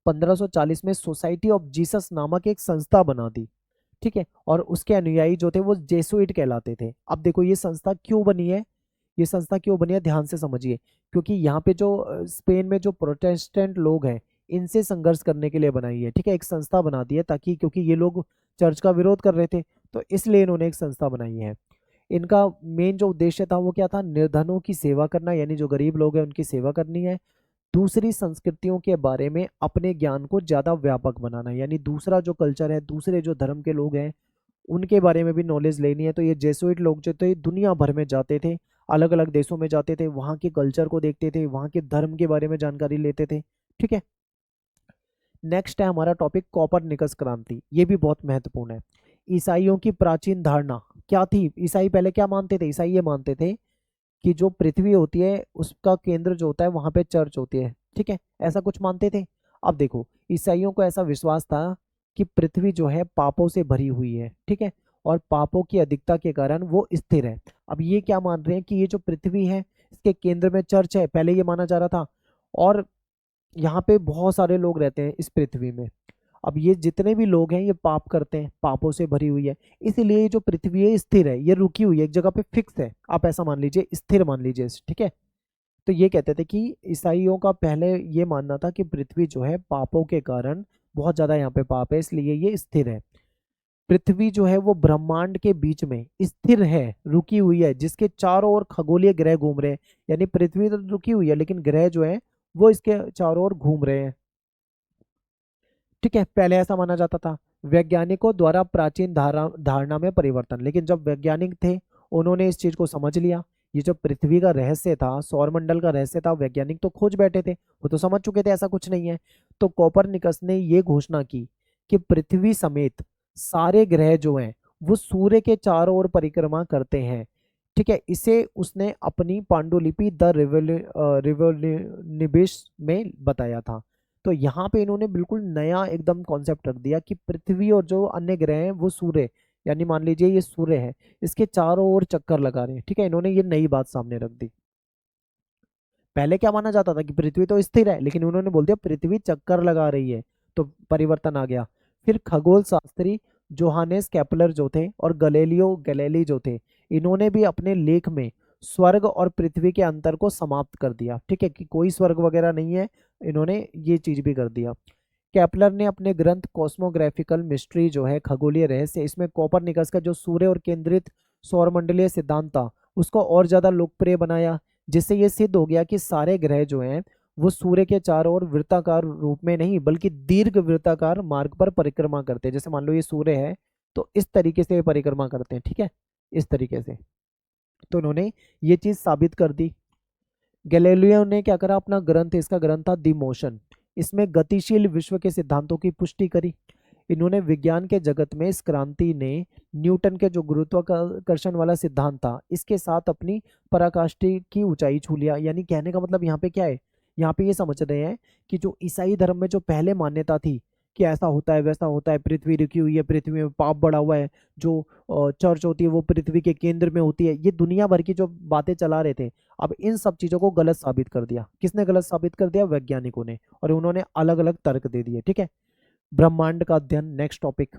1540 में सोसाइटी ऑफ जीसस नामक एक संस्था बना दी, ठीक है, और उसके अनुयायी जो थे वो जेसुइट कहलाते थे। अब देखो ये संस्था क्यों बनी है, ये संस्था क्यों बनी है, ध्यान से समझिए। क्योंकि यहाँ पे जो स्पेन में जो प्रोटेस्टेंट लोग हैं, इनसे संघर्ष करने के लिए बनाई है, ठीक है, एक संस्था बना दी है, ताकि क्योंकि ये लोग चर्च का विरोध कर रहे थे तो इसलिए इन्होंने एक संस्था बनाई है। इनका मेन जो उद्देश्य था वो क्या था, निर्धनों की सेवा करना, यानी जो गरीब लोग हैं उनकी सेवा करनी है। दूसरी संस्कृतियों के बारे में अपने ज्ञान को ज़्यादा व्यापक बनाना, यानी दूसरा जो कल्चर है, दूसरे जो धर्म के लोग हैं उनके बारे में भी नॉलेज लेनी है। तो ये जेसुइट लोग जो थे दुनिया भर में जाते थे, अलग अलग देशों में जाते थे, वहाँ के कल्चर को देखते थे, वहाँ के धर्म के बारे में जानकारी लेते थे, ठीक है। नेक्स्ट है हमारा टॉपिक कॉपरनिकस क्रांति। ये भी बहुत महत्वपूर्ण है। ईसाइयों की प्राचीन धारणा क्या थी, ईसाई पहले क्या मानते थे, ईसाई ये मानते थे कि जो पृथ्वी होती है उसका केंद्र जो होता है वहाँ पे चर्च होती है, ठीक है, ऐसा कुछ मानते थे। अब देखो, ईसाइयों को ऐसा विश्वास था कि पृथ्वी जो है पापों से भरी हुई है, ठीक है, और पापों की अधिकता के कारण वो स्थिर है। अब ये क्या मान रहे हैं कि ये जो पृथ्वी है इसके केंद्र में चर्च है, पहले ये माना जा रहा था, और यहाँ पे बहुत सारे लोग रहते हैं इस पृथ्वी में। अब ये जितने भी लोग हैं ये पाप करते हैं, पापों से भरी हुई है, इसलिए ये जो पृथ्वी है स्थिर है, ये रुकी हुई है एक जगह पे, फिक्स है, आप ऐसा मान लीजिए, स्थिर मान लीजिए, ठीक है। तो ये कहते थे कि ईसाइयों का पहले ये मानना था कि पृथ्वी जो है पापों के कारण, बहुत ज्यादा यहाँ पे पाप है इसलिए ये स्थिर है। पृथ्वी जो है वो ब्रह्मांड के बीच में स्थिर है, रुकी हुई है, जिसके चारों ओर खगोलीय ग्रह घूम रहे हैं। यानी पृथ्वी तो रुकी हुई है लेकिन ग्रह जो है वो इसके चारों ओर घूम रहे हैं। ठीक है, पहले ऐसा माना जाता था। वैज्ञानिकों द्वारा प्राचीन धारणा में परिवर्तन, लेकिन जब वैज्ञानिक थे उन्होंने इस चीज को समझ लिया। ये जो पृथ्वी का रहस्य था, सौरमंडल का रहस्य था, वैज्ञानिक तो खोज बैठे थे, वो तो समझ चुके थे ऐसा कुछ नहीं है। तो कोपरनिकस ने ये घोषणा की कि पृथ्वी समेत सारे ग्रह जो हैं वो सूर्य के चारों ओर परिक्रमा करते हैं। ठीक है, इसे उसने अपनी पांडुलिपि द रिवोल्यूनिबिस में बताया था। तो यहाँ पे इन्होंने बिल्कुल नया एकदम कॉन्सेप्ट रख दिया कि पृथ्वी और जो अन्य ग्रह हैं वो सूर्य, यानी मान लीजिए ये सूर्य है, इसके चारों ओर चक्कर लगा रहे हैं। ठीक है, इन्होंने ये नई बात सामने रख दी। पहले क्या माना जाता था कि पृथ्वी तो स्थिर है, लेकिन उन्होंने बोल दिया पृथ्वी चक्कर लगा रही है, तो परिवर्तन आ गया। फिर खगोल शास्त्री जोहानेस केपलर जो थे और गैलीलियो गैलीली जो थे, इन्होंने भी अपने लेख में स्वर्ग और पृथ्वी के अंतर को समाप्त कर दिया। ठीक है, कि कोई स्वर्ग वगैरह नहीं है, इन्होंने ये चीज भी कर दिया। केपलर ने अपने ग्रंथ कॉस्मोग्राफिकल मिस्ट्री जो है खगोलीय रहस्य, इसमें कोपरनिकस का जो सूर्य और केंद्रित सौरमंडलीय सिद्धांत था उसको और ज्यादा लोकप्रिय बनाया, जिससे ये सिद्ध हो गया कि सारे ग्रह जो हैं वो सूर्य के चारों ओर वृत्ताकार रूप में नहीं बल्कि दीर्घ वृत्ताकार मार्ग पर परिक्रमा करते हैं। जैसे मान लो ये सूर्य है तो इस तरीके से परिक्रमा करते हैं। ठीक है, इस तरीके से। तो उन्होंने ये चीज साबित कर दी। गैलीलियो ने क्या करा, अपना ग्रंथ, इसका ग्रंथ था दी मोशन, इसमें गतिशील विश्व के सिद्धांतों की पुष्टि करी। इन्होंने विज्ञान के जगत में इस क्रांति ने न्यूटन के जो गुरुत्वाकर्षण वाला सिद्धांत था इसके साथ अपनी पराकाष्ठा की ऊंचाई छू लिया। यानी कहने का मतलब यहाँ पे क्या है, यहाँ पे ये समझ रहे हैं कि जो ईसाई धर्म में जो पहले मान्यता थी कि ऐसा होता है वैसा होता है, पृथ्वी रुकी हुई है, पृथ्वी में पाप बढ़ा हुआ है, जो चर्च होती है वो पृथ्वी के केंद्र में होती है, ये दुनिया भर की जो बातें चला रहे थे, अब इन सब चीजों को गलत साबित कर दिया। किसने गलत साबित कर दिया? वैज्ञानिकों ने, और उन्होंने अलग अलग तर्क दे दिए। ठीक है, ब्रह्मांड का अध्ययन, नेक्स्ट टॉपिक।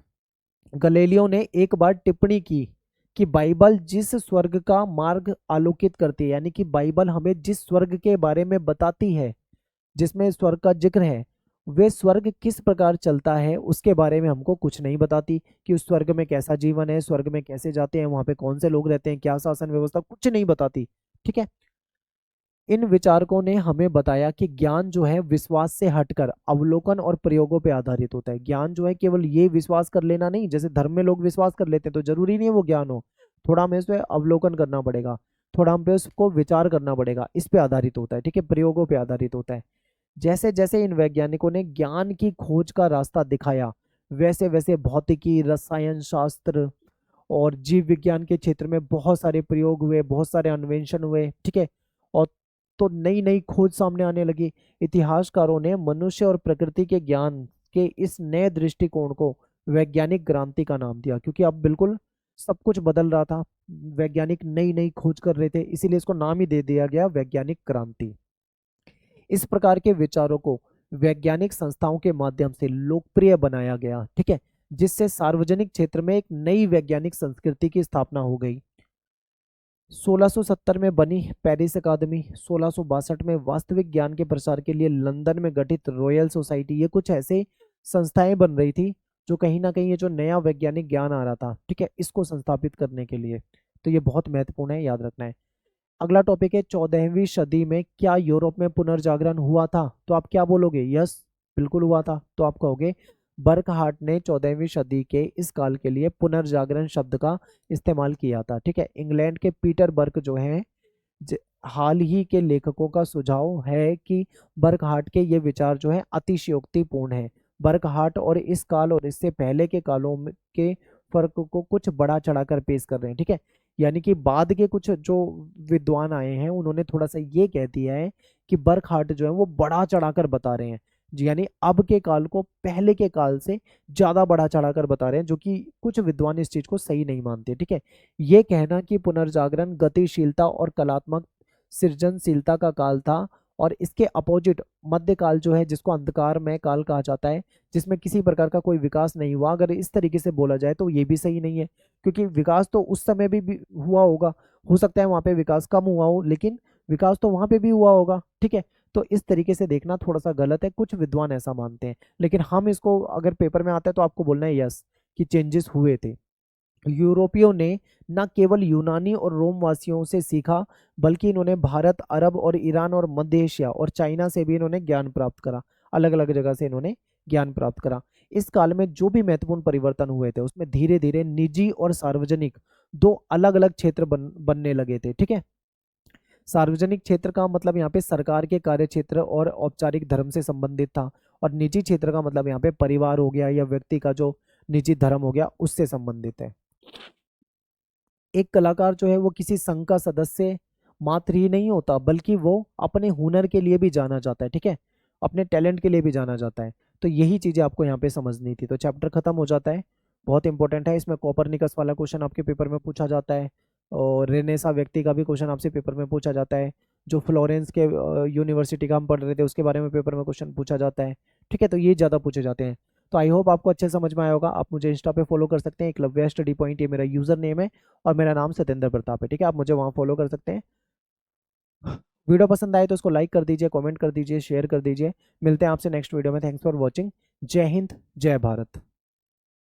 गैलीलियो ने एक बार टिप्पणी की कि बाइबल जिस स्वर्ग का मार्ग आलोकित करती है, यानी कि बाइबल हमें जिस स्वर्ग के बारे में बताती है, जिसमें स्वर्ग का जिक्र है, वे स्वर्ग किस प्रकार चलता है उसके बारे में हमको कुछ नहीं बताती। कि उस स्वर्ग में कैसा जीवन है, स्वर्ग में कैसे जाते हैं, वहां पे कौन से लोग रहते हैं, क्या शासन व्यवस्था, कुछ नहीं बताती। ठीक है, इन विचारकों ने हमें बताया कि ज्ञान जो है विश्वास से हटकर अवलोकन और प्रयोगों पर आधारित होता है। ज्ञान जो है केवल ये विश्वास कर लेना नहीं, जैसे धर्म में लोग विश्वास कर लेते हैं तो जरूरी नहीं है वो ज्ञान हो। थोड़ा हमें इस पे अवलोकन करना पड़ेगा, थोड़ा हम पे उसको विचार करना पड़ेगा, इस पे आधारित होता है। ठीक है, प्रयोगों पे आधारित होता है। जैसे जैसे इन वैज्ञानिकों ने ज्ञान की खोज का रास्ता दिखाया, वैसे वैसे भौतिकी, रसायन शास्त्र और जीव विज्ञान के क्षेत्र में बहुत सारे प्रयोग हुए, बहुत सारे अन्वेषण हुए। ठीक है, और तो नई नई खोज सामने आने लगी। इतिहासकारों ने मनुष्य और प्रकृति के ज्ञान के इस नए दृष्टिकोण को वैज्ञानिक क्रांति का नाम दिया, क्योंकि अब बिल्कुल सब कुछ बदल रहा था, वैज्ञानिक नई नई खोज कर रहे थे, इसीलिए इसको नाम ही दे दिया गया वैज्ञानिक क्रांति। इस प्रकार के विचारों को वैज्ञानिक संस्थाओं के माध्यम से लोकप्रिय बनाया गया। ठीक है, जिससे सार्वजनिक क्षेत्र में एक नई वैज्ञानिक संस्कृति की स्थापना हो गई। 1670 में बनी पेरिस अकादमी, 1662 में वास्तविक ज्ञान के प्रसार के लिए लंदन में गठित रॉयल सोसाइटी, ये कुछ ऐसे संस्थाएं बन रही थी जो कहीं ना कहीं ये जो नया वैज्ञानिक ज्ञान आ रहा था, ठीक है, इसको संस्थापित करने के लिए। तो ये बहुत महत्वपूर्ण है, याद रखना है। अगला टॉपिक है 14वीं सदी में क्या यूरोप में पुनर्जागरण हुआ था? तो आप क्या बोलोगे? यस, बिल्कुल हुआ था। तो आप कहोगे बर्कहार्ट ने 14वीं सदी के इस काल के लिए पुनर्जागरण शब्द का इस्तेमाल किया था। ठीक है, इंग्लैंड के पीटर बर्क जो है, हाल ही के लेखकों का सुझाव है कि बर्कहार्ट के ये विचार जो है अतिशयोक्तिपूर्ण है। बर्कहार्ट और इस काल और इससे पहले के कालों के फर्क को कुछ बड़ा चढ़ाकर पेश कर रहे हैं। ठीक है, यानी कि बाद के कुछ जो विद्वान आए हैं उन्होंने थोड़ा सा ये कह दिया है कि बर्कहार्ट जो है वो बड़ा चढ़ाकर बता रहे हैं जी, यानी अब के काल को पहले के काल से ज्यादा बड़ा चढ़ाकर बता रहे हैं, जो कि कुछ विद्वान इस चीज को सही नहीं मानते। ठीक है, ये कहना कि पुनर्जागरण गतिशीलता और कलात्मक सृजनशीलता का काल था, और इसके अपोजिट मध्यकाल जो है, जिसको अंधकारमय काल कहा जाता है, जिसमें किसी प्रकार का कोई विकास नहीं हुआ, अगर इस तरीके से बोला जाए तो ये भी सही नहीं है। क्योंकि विकास तो उस समय भी हुआ होगा, हो सकता है वहां पे विकास कम हुआ हो, लेकिन विकास तो वहां पे भी हुआ होगा, ठीक है। तो इस तरीके से देखना थोड़ा सा गलत है, कुछ विद्वान ऐसा मानते हैं, लेकिन हम इसको अगर पेपर में आता है तो आपको बोलना है यस कि चेंजेस हुए थे। यूरोपियों ने न केवल यूनानी और रोम वासियों से सीखा, बल्कि इन्होंने भारत, अरब और ईरान और मध्य एशिया और चाइना से भी इन्होंने ज्ञान प्राप्त करा। अलग अलग जगह से इन्होंने ज्ञान प्राप्त करा। इस काल में जो भी महत्वपूर्ण परिवर्तन हुए थे उसमें धीरे धीरे निजी और सार्वजनिक दो अलग अलग क्षेत्र बनने लगे थे, ठीक है। सार्वजनिक क्षेत्र का मतलब यहाँ पे सरकार के कार्य क्षेत्र और औपचारिक धर्म से संबंधित था, और निजी क्षेत्र का मतलब यहाँ पे परिवार हो गया या व्यक्ति का जो निजी धर्म हो गया उससे संबंधित है। एक कलाकार जो है वो किसी संघ का सदस्य मात्र ही नहीं होता, बल्कि वो अपने हुनर के लिए भी जाना जाता है, ठीक है, अपने टैलेंट के लिए भी जाना जाता है। तो यही चीजें आपको यहाँ पे समझनी थी। तो चैप्टर खत्म हो जाता है। बहुत इंपॉर्टेंट है, इसमें कॉपरनिकस वाला क्वेश्चन आपके पेपर में पूछा जाता है, और रेनेसा व्यक्ति का भी क्वेश्चन आपसे पेपर में पूछा जाता है। जो फ्लोरेंस के यूनिवर्सिटी का हम पढ़ रहे थे उसके बारे में पेपर में क्वेश्चन पूछा जाता है, ठीक है। तो ये ज़्यादा पूछे जाते हैं। तो आई होप आपको अच्छे समझ में आया होगा। आप मुझे इंस्टा पे फॉलो कर सकते हैं, एकलव्य स्टडी पॉइंट ये मेरा यूजर नेम है, और मेरा नाम सत्येंद्र प्रताप है, ठीक है। आप मुझे वहाँ फॉलो कर सकते हैं। वीडियो पसंद आए तो उसको लाइक कर दीजिए, कमेंट कर दीजिए, शेयर कर दीजिए। मिलते हैं आपसे नेक्स्ट वीडियो में। Thanks for watching. जय हिंद, जय भारत।